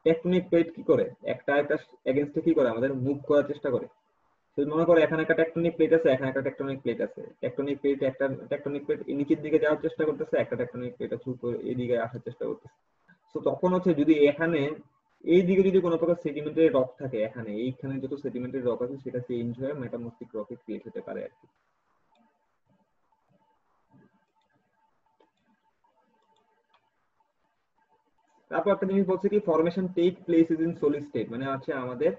টেকটনিক প্লেট কি করে, একটা একটা এগেইনস্টে কি করে আমাদের মুভ করার চেষ্টা করে। তুমি মনে করো এখানে একটা টেকটনিক প্লেট আছে, এখানে একটা টেকটনিক প্লেট আছে, টেকটনিক প্লেট নিচের দিকে যাওয়ার চেষ্টা করতেছে, একটা টেকটনিক প্লেট আছে উপরে এদিকে আসার চেষ্টা করতেছে। তো তখন হচ্ছে যদি এখানে এই দিকে যদি কোনো প্রকার সেডিমেন্টারি রক থাকে, এখানে এইখানে যত সেডিমেন্টারি রক আছে সেটা চেঞ্জ হয়ে মেটামরফিক রকে ক্রিয়েট হতে পারে আর কি। তারপর একটা জিনিস বলছে কি formation take place is in solid state, মানে হচ্ছে আমাদের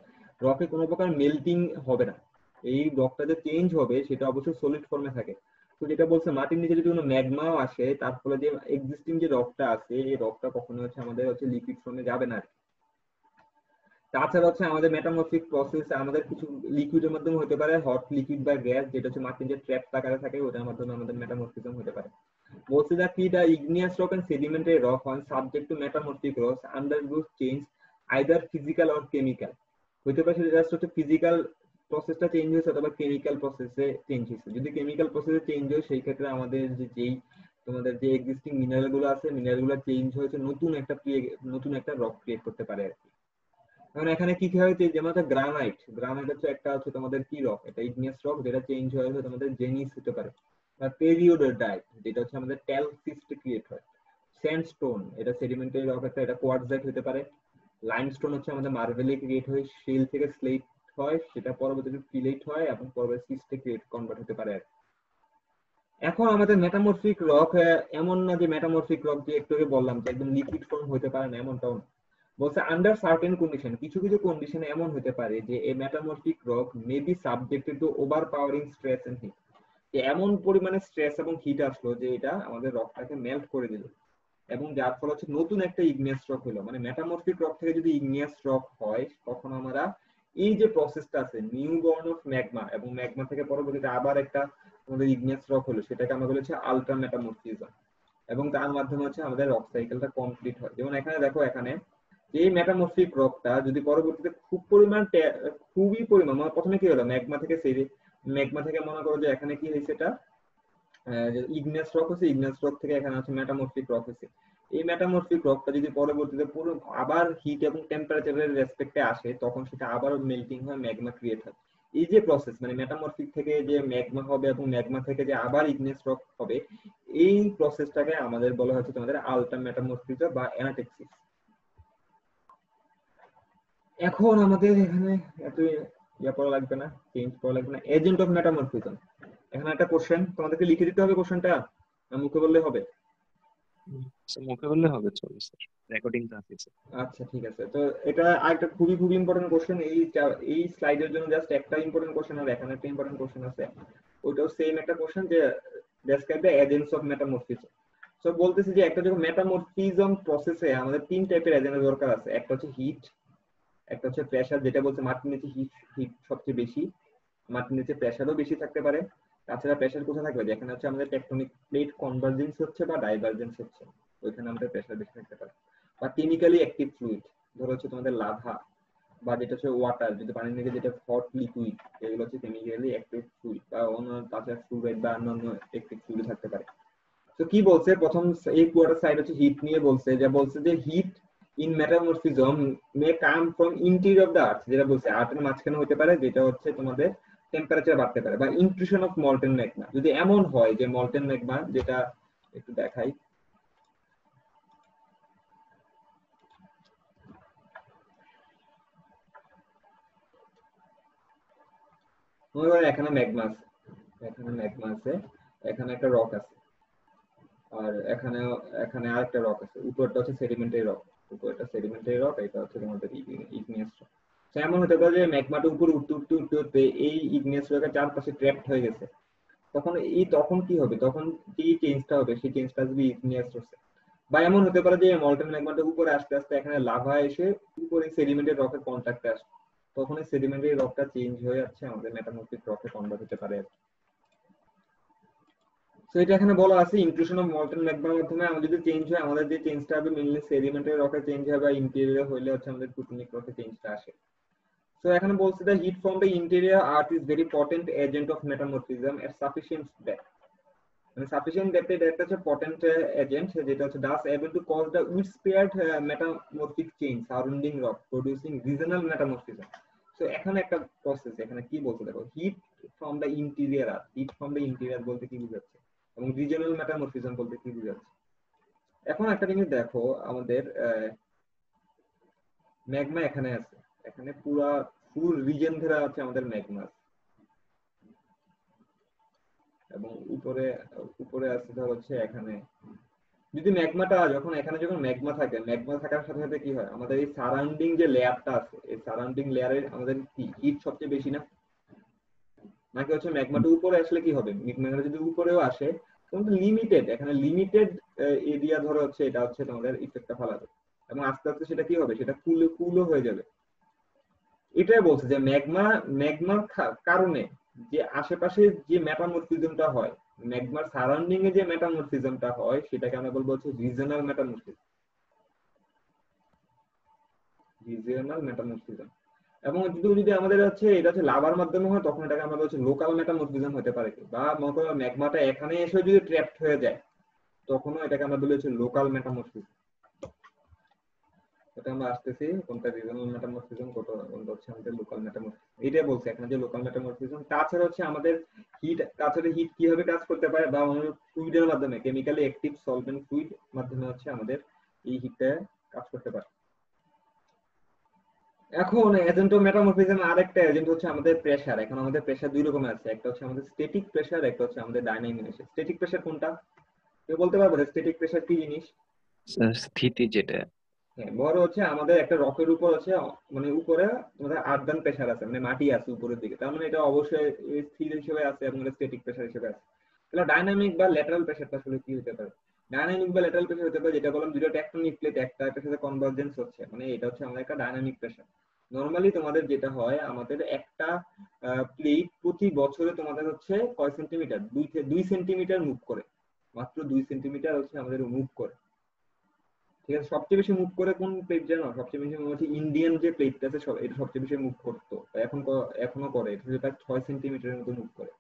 রকে কোনো প্রকার মেল্টিং হবে না, এই রকটা যে চেঞ্জ হবে সেটা অবশ্যই সলিড ফর্মে থাকে। তো যেটা বলছে মাটির নিচে যদি কোনো ম্যাগমাও আসে তার ফলে যে এক্সিস্টিং যে রকটা আছে এই রকটা কখনো হচ্ছে আমাদের হচ্ছে লিকুইড ফর্মে যাবে না। তাছাড়া হচ্ছে আমাদের মেটামরফিক প্রসেস আমাদের কিছু লিকুইডের মাধ্যমে হতে পারে, হট লিকুইড বা গ্যাস, যেটা হচ্ছে মাটির যে ট্র্যাপ আকারে থাকে ওটার মাধ্যমে আমাদের মেটামরফিজম হতে পারে। বলছে that the igneous rock and sedimentary rock when subject to metamorphic rocks undergoes change either physical or chemical, হতে পারে সেটা জাস্ট হচ্ছে ফিজিক্যাল প্রসেসটা চেঞ্জ হয়েছে অথবা কেমিক্যাল প্রসেসে চেঞ্জ হয়েছে। যদি কেমিক্যাল প্রসেসে চেঞ্জ হয় সেই ক্ষেত্রে আমাদের যেই তোমাদের যে এক্সিস্টিং মিনারেল গুলো আছে মিনারেল গুলো চেঞ্জ হয়েছে নতুন একটা রক ক্রিয়েট করতে পারে আর কি। কারণ এখানে কি কি হয়েছে যেমন একটা গ্রানাইট, গ্রানাইট হচ্ছে একটা হচ্ছে তোমাদের কি রক, এটা ইগনিয়াস রক যেটা চেঞ্জ হয়ে তোমাদের জেনিস হতে পারে, বা পেরিওডাইট যেটা হচ্ছে আমাদের ট্যালসিস্ট ক্রিয়েট হয়। স্যান্ডস্টোন এটা সেডিমেন্টারি রক একটা, এটা কোয়ার্টজাইট হতে পারে। লাইমস্টোন হচ্ছে আমাদের মার্বেলে ক্রিয়েট হয়, শেল থেকে স্লেট হয়, সেটা পরবর্তীতে ফিলেট হয় এবং পরবর্তী সিস্টে ক্রিয়েট কনভার্ট হতে পারে। এখন আমাদের মেটামরফিক রক এমন না যে মেটামরফিক রক যে একটু আগে বললাম যে একদম লিকুইড ফর্ম হতে পারে না, এমনটাও না। বলছে আন্ডার সার্টেন কন্ডিশন, কিছু কিছু কন্ডিশনে এমন হতে পারে যে এই metamorphic rock may be subjected to overpowering stress and heat, যে এমন পরিমাণে স্ট্রেস এবং হিট আসলো যে এটা আমাদের রকটাকে মেল্ট করে দিল, এবং যার ফলে হচ্ছে নতুন একটা ইগনিয়াস রক হলো। মানে মেটামরফিক রক থেকে যদি ইগনিয়াস রক হয় তখন আমরা এই যে প্রসেসটা আছে নিউ বর্ন অফ ম্যাগমা, এবং ম্যাগমা থেকে পরবর্তীতে আবার একটা আমাদের ইগনিয়াস রক হলো, সেটাকে আমরা বলেছি আলট্রা মেটামরফিজম, এবং তার মাধ্যমে হচ্ছে আমাদের রক সাইকেলটা কমপ্লিট হয়। যেমন এখানে দেখো, এখানে এই মেটামরফিক রকটা যদি পরবর্তীতে খুবই পরিমাণ মানে প্রথমে কি হলো ম্যাগমা থেকে মনে করো যে এখানে কি হয়েছে, এটা ইগনিয়াস রক হচ্ছে, ইগনিয়াস রক থেকে এখানে হচ্ছে মেটামরফিক রক হচ্ছে। এই মেটামরফিক রকটা যদি পরবর্তীতে পুরো আবার হিট এবং টেম্পারেচারের রেসপেক্টে আসে তখন সেটা আবার মেল্টিং হয়, ম্যাগমা ক্রিয়েট হয়। এই যে প্রসেস মানে মেটামরফিক থেকে যে ম্যাগমা হবে এবং ম্যাগমা থেকে যে আবার ইগনিয়াস রক হবে, এই প্রসেসটাকে আমাদের বলা হচ্ছে তোমাদের আলট্রা মেটামরফিজম বা অ্যানাটেক্সিস। এখন আমাদের এখানে এত ইয়া পড়া লাগবে না, চেঞ্জ করা লাগবে না, এজেন্ট অফ মেটামরফিজম। এখানে একটা কোশ্চেন তোমাদেরকে লিখে দিতে হবে, কোশ্চেনটা না মুখে বললে হবে? মুখে বললে হবে, চলো স্যার, রেকর্ডিং তো আছে স্যার। আচ্ছা ঠিক আছে। তো এটা আরেকটা খুবই খুবই ইম্পর্টেন্ট কোশ্চেন, এই স্লাইডের জন্য জাস্ট একটা ইম্পর্টেন্ট কোশ্চেন আর এখানে একটা ইম্পর্টেন্ট কোশ্চেন আছে, ওইটাও সেম একটা কোশ্চেন যে describe the agents of metamorphism. So বলতেছি যে একটা যখন মেটামরফিজম প্রসেসে আমাদের তিন টাইপের এজেন্টের দরকার আছে, একটা হচ্ছে হিট, একটা হচ্ছে প্রেসার, যেটা বলছে মাটির নিচে হিট সবচেয়ে বেশি, মাটির নিচে প্রেসারও বেশি থাকতে পারে। তাছাড়া প্রেসার কোথায় থাকবে, যেখানে হচ্ছে আমাদের টেকটনিক প্লেট কনভার্জেন্স হচ্ছে বা ডাইভারজেন্স হচ্ছে, ওইখানে আমাদের প্রেসার বেশি থাকতে পারে। বা কেমিক্যালি অ্যাক্টিভ ফ্লুইড, ধরো হচ্ছে তোমাদের লাভা বা যেটা হচ্ছে ওয়াটার, যদি পানির নিচে যেটা হট লিকুইড, এগুলো হচ্ছে কেমিক্যালি অ্যাক্টিভ ফ্লুইড বা অন্য তাছাড়া ফ্লুইড বা অন্যান্য অ্যাক্টিভ ফ্লুইড থাকতে পারে। তো কি বলছে প্রথম এই কোয়ার্টার সাইড হচ্ছে হিট নিয়ে বলছে, যে heat in metamorphism may come from interior of the earth, যেটা বলছে আর্থের মাঝখানে হতে পারে, যেটা হচ্ছে তোমাদের টেম্পারেচার বাড়তে পারে, বা ইনট্রুশন অফ মল্টেন ম্যাগমা, যদি এমন হয় যে মল্টেন ম্যাগমা, যেটা একটু দেখাই, মনে করেন এখানে ম্যাগমা আছে, এখানে ম্যাগমা আছে, এখানে একটা রক আছে, আর এখানে এখানে আরেকটা রক আছে, উপরটা হচ্ছে সেডিমেন্টারি রক, উপরটা সেডিমেন্টারি রক, এটা হচ্ছে তোমাদের ইগনিয়াস রক। তো এমন হতে পারে যে ম্যাগমাটা উপরে উঠতে উঠতে উঠতে উঠতে এই ইগনিয়াস রকের চারপাশে ট্র্যাপড হয়ে গেছে, তখন কি হবে, তখন কি চেঞ্জটা হবে, সেই চেঞ্জটা আসবে ইগনিয়াস রকে। বা এমন হতে পারে যে মল্টেন ম্যাগমাটা উপরে আস্তে আস্তে এখানে লাভা এসে উপরে সেডিমেন্টের রকের কন্ট্যাক্টে আসে, তখন এই সেডিমেন্টারি রকটা চেঞ্জ হয়ে যাচ্ছে আমাদের মেটামরফিক রকে কনভার্ট হতে পারে। তো এটা এখানে বলা আছে ইনক্লুশন অফ মল্টেন ম্যাগমার মাধ্যমে আমাদের যদি চেঞ্জ হয়, আমাদের যে চেঞ্জটা হবে মেইনলি সেডিমেন্টারি রকে চেঞ্জ হবে, বা ইন্টেরিয়র হইলে হচ্ছে আমাদের প্লুটোনিক রকে চেঞ্জটা আসে। So এখানে বলছে that heat from the interior earth is very potent agent of metamorphism at sufficient depth, মানে সাফিসিয়েন্ট ডেপথে এটা একটা হচ্ছে পটেন্ট এজেন্ট, যেটা হচ্ছে does able to cause the widespread metamorphic change surrounding rock producing regional metamorphism. So এখানে একটা process, এখানে কি বলছে দেখো, heat from the interior earth, heat from the interior বলতে কি বোঝাচ্ছে এবং রিজনাল মেটামরফিজম বলতে কি বোঝাচ্ছে। এখন একটা জিনিস দেখো, আমাদের ম্যাগমা এখানে আছে, এখানে পুরা ফুল রিজন ধরে আছে আমাদের ম্যাগমা, এবং উপরে উপরে আছে ধর হচ্ছে এখানে যদি ম্যাগমাটা যখন এখানে যখন ম্যাগমা থাকে, ম্যাগমা থাকার সাথে সাথে কি হয়, আমাদের এই সারাউন্ডিং যে লেয়ারটা আছে, এই সারাউন্ডিং লেয়ারে আমাদের কি হিট সবচেয়ে বেশি না? নাকি হচ্ছে ম্যাগমাটা উপরে আসলে কি হবে, ম্যাগমাটা যদি উপরেও আসে কিন্তু লিমিটেড, এখানে লিমিটেড এরিয়া ধরে হচ্ছে এটা হচ্ছে তোমাদের ইফেক্টটা ফেলাবে, এবং আস্তে আস্তে সেটা কি হবে, সেটা কুলও হয়ে যাবে। এটাই বলছে যে ম্যাগমার কারণে যে আশেপাশে যে মেটামরফিজমটা হয়, ম্যাগমার সারাউন্ডিং এ যে মেটামরফিজমটা হয়, সেটাকে আমরা বলবো হচ্ছে রিজিওনাল মেটামরফিজম। Regional metamorphism. এবং যদি আমাদের হচ্ছে এটা হচ্ছে লাভার মাধ্যমে হয়, তখন এটাকে আমরা হচ্ছে লোকাল মেটামরফিজম হতে পারে। বা মনে করো ম্যাগমাটা এখানে এসে যদি ট্র্যাপড হয়ে যায়, তখনও এটাকে আমরা বলি হচ্ছে লোকাল মেটামরফিজম। এটা আমরা আসতেছি কোনটা রিজিওনাল মেটামরফিজম, কোনটা হচ্ছে আমাদের লোকাল মেটামরফিজম। এটাই বলছে এখানে যে লোকাল মেটামরফিজম। তাছাড়া হচ্ছে আমাদের হিট কিভাবে কাজ করতে পারে, বা ফ্লুইডের মাধ্যমে, কেমিক্যালি অ্যাক্টিভ সলভেন্ট ফ্লুইড মাধ্যমে হচ্ছে আমাদের এই হিটটা কাজ করতে পারে। এখন এজেন্ট অফ মেটামরফিজম আরেকটা এজেন্ট হচ্ছে আমাদের প্রেসার। এখন আমাদের প্রেসার দুই রকমের আছে, একটা হচ্ছে আমাদের স্ট্যাটিক প্রেসার, একটা হচ্ছে আমাদের ডাইনামিক প্রেসার। স্ট্যাটিক প্রেসার কোনটা কেউ বলতে পারবে? স্ট্যাটিক প্রেসার কি জিনিস? স্থিতি যেটা। হ্যাঁ, বড় হচ্ছে আমাদের একটা রকের উপর আছে, মানে উপরে আমাদের আর্দান প্রেসার আছে, মানে মাটি আছে উপরের দিকে, তার মানে এটা অবশ্যই স্থির হিসেবে আছে এবং স্ট্যাটিক প্রেসার হিসেবে আছে। তাহলে ডাইনামিক বা ল্যাটারাল প্রেসারটা আসলে কি হতে পারে? ডাইনামিক বা ল্যাটারাল প্রেসার হতে পারে, যেটা বললাম দুটো টেকটনিক প্লেট একটা একটার সাথে কনভার্জেন্স হচ্ছে, মানে এটা হচ্ছে আমাদের একটা ডাইনামিক প্রেসার। নরমালি তোমাদের যেটা হয়, আমাদের একটা প্লেট প্রতি বছরে তোমাদের হচ্ছে কয় সেন্টিমিটার, 2 সেন্টিমিটার মুভ করে, মাত্র 2 সেন্টিমিটার হচ্ছে আমাদের মুভ করে। ঠিক আছে, সবচেয়ে বেশি মুভ করে কোন প্লেট জানো? সবচেয়ে বেশি মুভ হচ্ছে ইন্ডিয়ান যে প্লেটটা আছে, এটা সবচেয়ে বেশি মুভ করতো, এখনো করে, এটা হচ্ছে প্রায় 6 সেন্টিমিটারের মতো মুভ করে।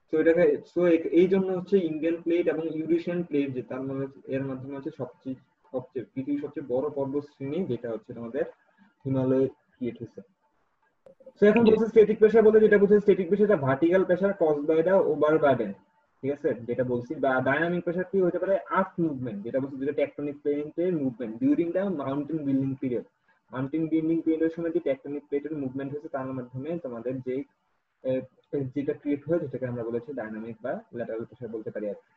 তো এটাকে সো এই জন্য হচ্ছে ইন্ডিয়ান প্লেট এবং ইউরেশিয়ান প্লেট, যে তার মানে এর মাধ্যমে হচ্ছে সবচেয়ে সবচেয়ে পৃথিবীর সবচেয়ে বড় পর্বত শ্রেণী, যেটা হচ্ছে তোমাদের হিমালয় ক্রিয়েট হয়েছে। তো এখন বলছে স্ট্যাটিক প্রেসার বলতে যেটা বুঝছে, static pressure vertical pressure caused by the overburden. ঠিক আছে, যেটা বলছি। বা ডাইনামিক প্রেসার কি হতে পারে? আর্থ মুভমেন্ট, যেটা বলছি, যেটা টেকটনিক প্লেটের movement during the mountain building period. Mountain building পিরিয়ডের সময় যে টেকটনিক প্লেটের মুভমেন্ট হচ্ছে, তার মাধ্যমে তোমাদের যে যেটা ক্রিয়েট হয়, যেটাকে আমরা বলেছি ডাইনামিক বা ল্যাটারাল প্রেসার বলতে পারি আর কি।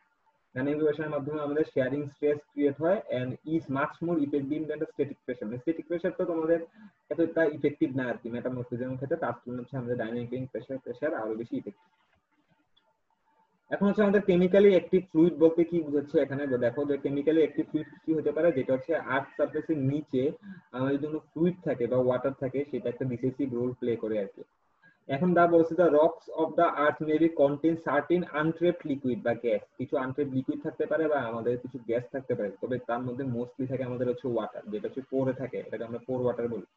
ডাইনামিক প্রেসারের মাধ্যমে আমাদের শেয়ারিং স্ট্রেস ক্রিয়েট হয় and is much more effective than the static pressure. Static pressure তো তোমাদের এতটা ইফেক্টিভ না আর কি মেটামরফিজমের ক্ষেত্রে, তার তুলনায় হচ্ছে আমাদের ডাইনামিক প্রেসার আরো বেশি ইফেক্টিভ। এখন হচ্ছে আমাদের কেমিক্যালি অ্যাক্টিভ ফ্লুইড বলতে কি বুঝাচ্ছে এখানে? দেখো যে কেমিক্যালি অ্যাক্টিভ ফ্লুইড কি হতে পারে, যেটা হচ্ছে আর্থ সারফেসের নিচে আমাদের জন্য ফ্লুইড থাকে বা ওয়াটার থাকে, সেটা একটা ডিসিসিভ রোল প্লে করে আর কি। এখন দা বলছে the rocks of the earth maybe contain certain untrapped liquid বা গ্যাস। কিছু আনট্রেপড লিকুইড থাকতে পারে বা আমাদের কিছু গ্যাস থাকতে পারে, তবে তার মধ্যে মোস্টলি থাকে আমাদের হচ্ছে ওয়াটার, যেটা হচ্ছে পোরে থাকে, এটাকে আমরা পোর ওয়াটার বলি।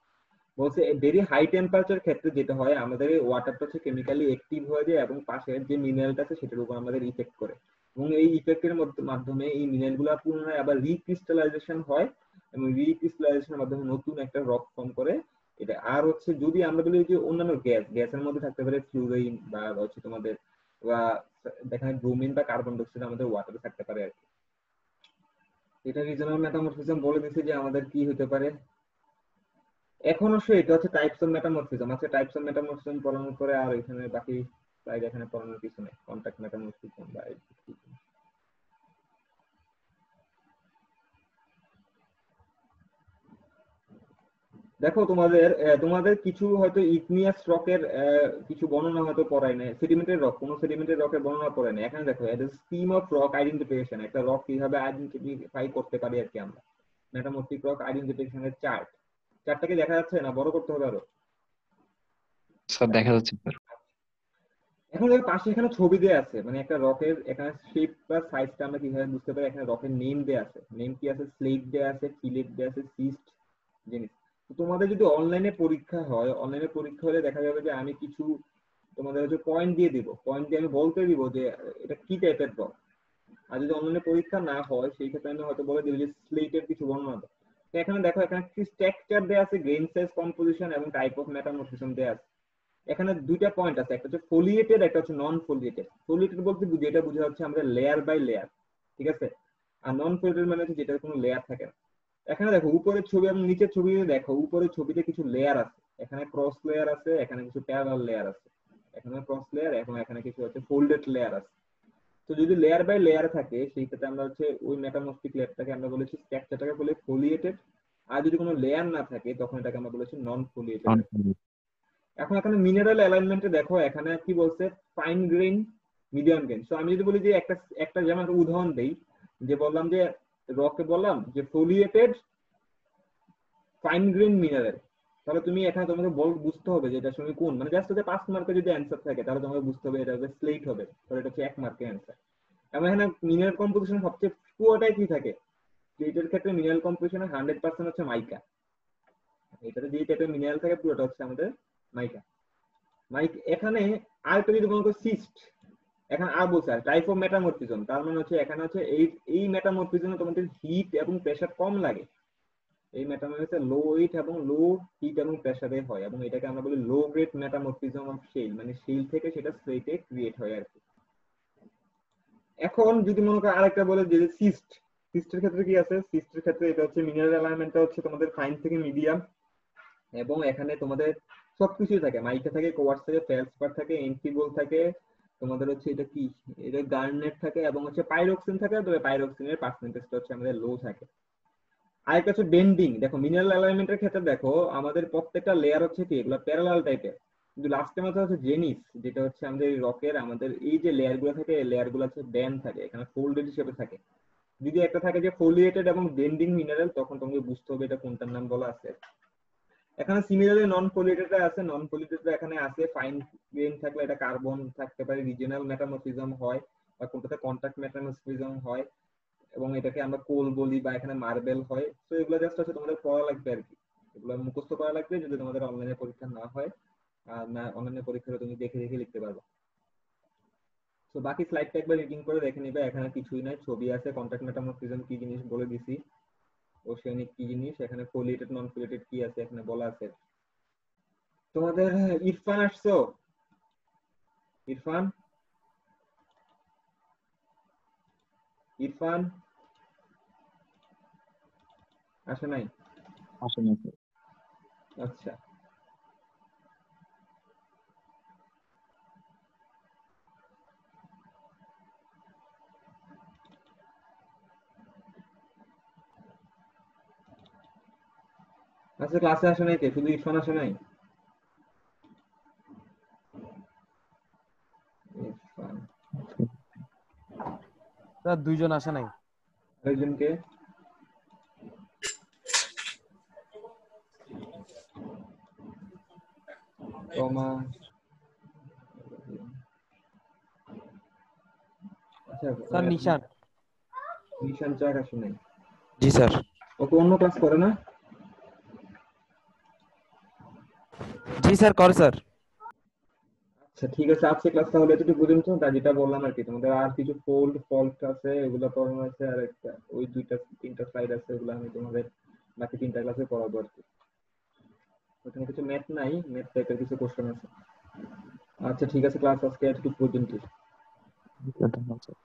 বলছে ভেরি হাই টেম্পারেচার ক্ষেত্রে যেটা হয়, আমাদের এই ওয়াটারটা হচ্ছে কেমিক্যালি অ্যাক্টিভ হয়ে যায় এবং পাশের যে মিনারেলটা আছে সেটার উপর আমাদের ইফেক্ট করে, এবং এই ইফেক্টের মাধ্যমে এই মিনারেল গুলা পুনরায় আবার রিক্রিস্টালাইজেশন হয়, এবং রিক্রিস্টালাইজেশনের মাধ্যমে নতুন একটা রক ফর্ম করে। এটা আর হচ্ছে যদি আমরা বলি যে অন্যান্য গ্যাসের মধ্যে থাকতে পারে ফ্লুরিন বা হচ্ছে তোমাদের, বা দেখা যায় ব্রোমিন বা কার্বন ডাইঅক্সাইড আমাদের ওয়াটারে থাকতে পারে আর কি। এটা রিজনাল মেটামরফিজম বলে দিছে যে আমাদের কি হতে পারে। এখন অবশ্য এটা হচ্ছে টাইপস অফ মেটামরফিজম। আজকে টাইপস অফ মেটামরফিজম পড়ানোর পরে আর এখানে বাকি স্লাইড এখানে পড়ানোর কিছু নেই। কন্টাক্ট মেটামরফিজম বা দেখো তোমাদের তোমাদের কিছু হয়তো ইগনিয়াস রকের কিছু বর্ণনা হয়তো পড়ায় নাই, সেডিমেন্টের রক, কোন সেডিমেন্টের রকের বর্ণনা পড়ায় নাই। এখানে দেখো এটা স্কিম অফ রক আইডেন্টিফিকেশন, একটা রক কিভাবে আইডেন্টিফাই করতে পারি আর কি আমরা। মেটামরফিক রক আইডেন্টিফিকেশনের চার্টটাকে দেখা যাচ্ছে না? বড় করতে হবে আরো। স্যার দেখা যাচ্ছে স্যার। এখন এর পাশে এখানে ছবি দেয়া আছে, মানে একটা রকের এখানে শেপ বা সাইজটা আমরা কিভাবে বুঝতে পারি? এখানে রকের নেম দেয়া আছে, নেম কি আছে? স্লেট দেয়া আছে, ফিলেট দেয়া আছে, সিস্ট জিনিস। তো তোমাদের যদি অনলাইনে পরীক্ষা হয়, অনলাইনে পরীক্ষা হলে দেখা যাবে যে আমি কিছু তোমাদের হচ্ছে পয়েন্ট দিয়ে দিব, পয়েন্ট দিয়ে আমি বলতে দিব যে এটা কি টাইপের রক। আর যদি অনলাইনে পরীক্ষা না হয়, সেই ক্ষেত্রে আমি হয়তো বলে দিব যে স্লেটের কিছু বর্ণনা দাও। তো এখানে দেখো, এখানে কি স্ট্রাকচার দেয়া আছে, গ্রেন সাইজ, কম্পোজিশন এবং টাইপ অফ মেটামরফিজম দেয়া আছে। এখানে দুইটা পয়েন্ট আছে, একটা হচ্ছে ফোলিয়েটেড, একটা হচ্ছে নন ফোলিয়েটেড। ফোলিয়েটেড বলতে যেটা বোঝা যাচ্ছে আমাদের লেয়ার বাই লেয়ার, ঠিক আছে। আর নন ফোলিয়েটেড মানে হচ্ছে যেটার কোনো লেয়ার থাকে না। এখানে দেখো উপরের ছবি এবং নিচের ছবিতে দেখো, উপরের ছবিতে কিছু লেয়ার আছে, এখানে ক্রস লেয়ার আছে, এখানে কিছু প্যারালাল লেয়ার আছে, এখানে ক্রস লেয়ার এবং এখানে কিছু হচ্ছে ফোল্ডেড লেয়ার আছে। তো যদি লেয়ার বাই লেয়ার থাকে সেই ক্ষেত্রে আমরা হচ্ছে ওই মেটামরফিক লেয়ারটাকে আমরা বলেছি স্ট্রাকচারটাকে বলে ফোলিয়েটেড। আর যদি কোনো লেয়ার না থাকে তখন এটাকে আমরা বলেছি নন ফোলিয়েটেড। এখন এখানে মিনারেল অ্যালাইনমেন্টে দেখো এখানে কি বলছে, fine grain, medium grain. So আমি যদি বলি যে একটা একটা যেমন একটা উদাহরণ দেই, যে বললাম যে রকে বললাম যে ফোলিয়েটেড ফাইন গ্রেইন মিনারেল, তাহলে তুমি এখানে তোমাকে বুঝতে হবে যে এটার সঙ্গে কোন, মানে জাস্ট যে 5 মার্কের যদি অ্যান্সার থাকে তাহলে তোমাকে বুঝতে হবে এটা হবে স্লেট হবে, তাহলে এটা হচ্ছে 1 মার্কের অ্যান্সার। এবং এখানে মিনারেল কম্পোজিশন সবচেয়ে পুরোটাই কি থাকে, এটার ক্ষেত্রে মিনারেল কম্পোজিশনের 100% হচ্ছে মাইকা। এটাতে যে টাইপের মিনারেল থাকে পুরোটা হচ্ছে আমাদের মাইকা। এখানে আরেকটা যদি মনে করো সিস্ট, এখানে আর বলছে টাইপ অফ মেটামরফিজম, তার মানে হচ্ছে এখানে হচ্ছে এই মেটামরফিজমে তোমাদের হিট এবং প্রেসার কম লাগে। এই মেটামরফিজম লো হিট এবং লো হিট এবং প্রেসারে হয়, এবং এটাকে আমরা বলি low grade metamorphism of shell, মানে শেল থেকে সেটা স্লেটে ক্রিয়েট হয় আর কি। এখন যদি মনে করো আরেকটা বলে যে সিস্ট, সিস্টের ক্ষেত্রে কি আছে, সিস্টের ক্ষেত্রে এটা হচ্ছে মিনারেল অ্যালাইনমেন্টটা হচ্ছে তোমাদের ফাইন থেকে মিডিয়াম, এবং এখানে তোমাদের সবকিছুই থাকে, মাইকা থাকে, কোয়ার্টজ থাকে, ফেলসপার থাকে, এন্টিবল থাকে, তোমাদের হচ্ছে এটা কি, এটা গার্নেট থাকে, এবং হচ্ছে পাইরোক্সিন থাকে, তবে পাইরোক্সিনের পার্সেন্টেজটা হচ্ছে আমাদের লো থাকে। আরেকটা হচ্ছে বেন্ডিং। দেখো মিনারেল অ্যালাইনমেন্টের ক্ষেত্রে দেখো আমাদের প্রত্যেকটা লেয়ার হচ্ছে কি এগুলো প্যারালাল টাইপের, কিন্তু লাস্টে মাত্র হচ্ছে জেনিস, যেটা হচ্ছে আমাদের রকের আমাদের এই যে লেয়ার গুলো থাকে এই লেয়ার গুলো হচ্ছে ব্যান্ড থাকে, এখানে ফোল্ডেড হিসেবে থাকে। যদি একটা থাকে যে ফোলিয়েটেড এবং বেন্ডিং মিনারেল, তখন তোমাকে বুঝতে হবে এটা কোনটার নাম বলা আছে। এখানে সিমিলারলি নন ফোলিয়েটেড আছে, নন ফোলিয়েটেড এখানে আছে ফাইন গ্রেইন থাকলে এটা কার্বন থাকতে পারে, রিজিওনাল মেটামরফিজম হয়, বা কোনটাতে কন্টাক্ট মেটামরফিজম হয়, এবং এটাকে আমরা কোল বলি, বা এখানে মার্বেল হয়। তো এগুলো জাস্ট হচ্ছে তোমাদের পড়া লাগবে আর কি, এগুলো মুখস্থ করা লাগবে যদি তোমাদের অনলাইনে পরীক্ষা না হয়, আর না অনলাইনে পরীক্ষা তুমি দেখে দেখে লিখতে পারবে। তো বাকি স্লাইডটা একবার রিডিং করে দেখে নিবে, এখানে কিছুই নাই, ছবি আছে, কন্টাক্ট মেটামরফিজম কি জিনিস বলে দিছি, ওশেনিক কি জিনিস, এখানে ফোলিয়েটেড নন ফোলিয়েটেড কি আছে এখানে বলা আছে। তোমাদের ইরফান আসছো? ইরফান, ইরফান আসে নাই? আসেনি স্যার। আচ্ছা, আচ্ছা ক্লাসে আসে নাই কে, শুধু ইরফান আসে নাই? ইরফান, স্যার দুইজন আসে নাই। আরেকজনকে? তোমা, আচ্ছা স্যার নিশান। নিশান চাক আসে নাই। জি স্যার। ও তো অন্য ক্লাস করে না? জি স্যার করে স্যার। আচ্ছা ঠিক আছে, আজকে ক্লাস তাহলে এতটুকু পর্যন্ত। তা যেটা বললাম আর কি, তোমাদের আর কিছু ফল্ট আছে এগুলো পড়ানো আছে, আর একটা ওই দুইটা তিনটা স্লাইড আছে, ওগুলো আমি তোমাদের বাকি 3টা ক্লাসে পড়াবো আর কি। ওখানে কিছু ম্যাথ নাই, ম্যাথ টাইপের কিছু কোশ্চেন আছে। আচ্ছা ঠিক আছে, ক্লাস আজকে এতটুকু পর্যন্ত। ধন্যবাদ স্যার।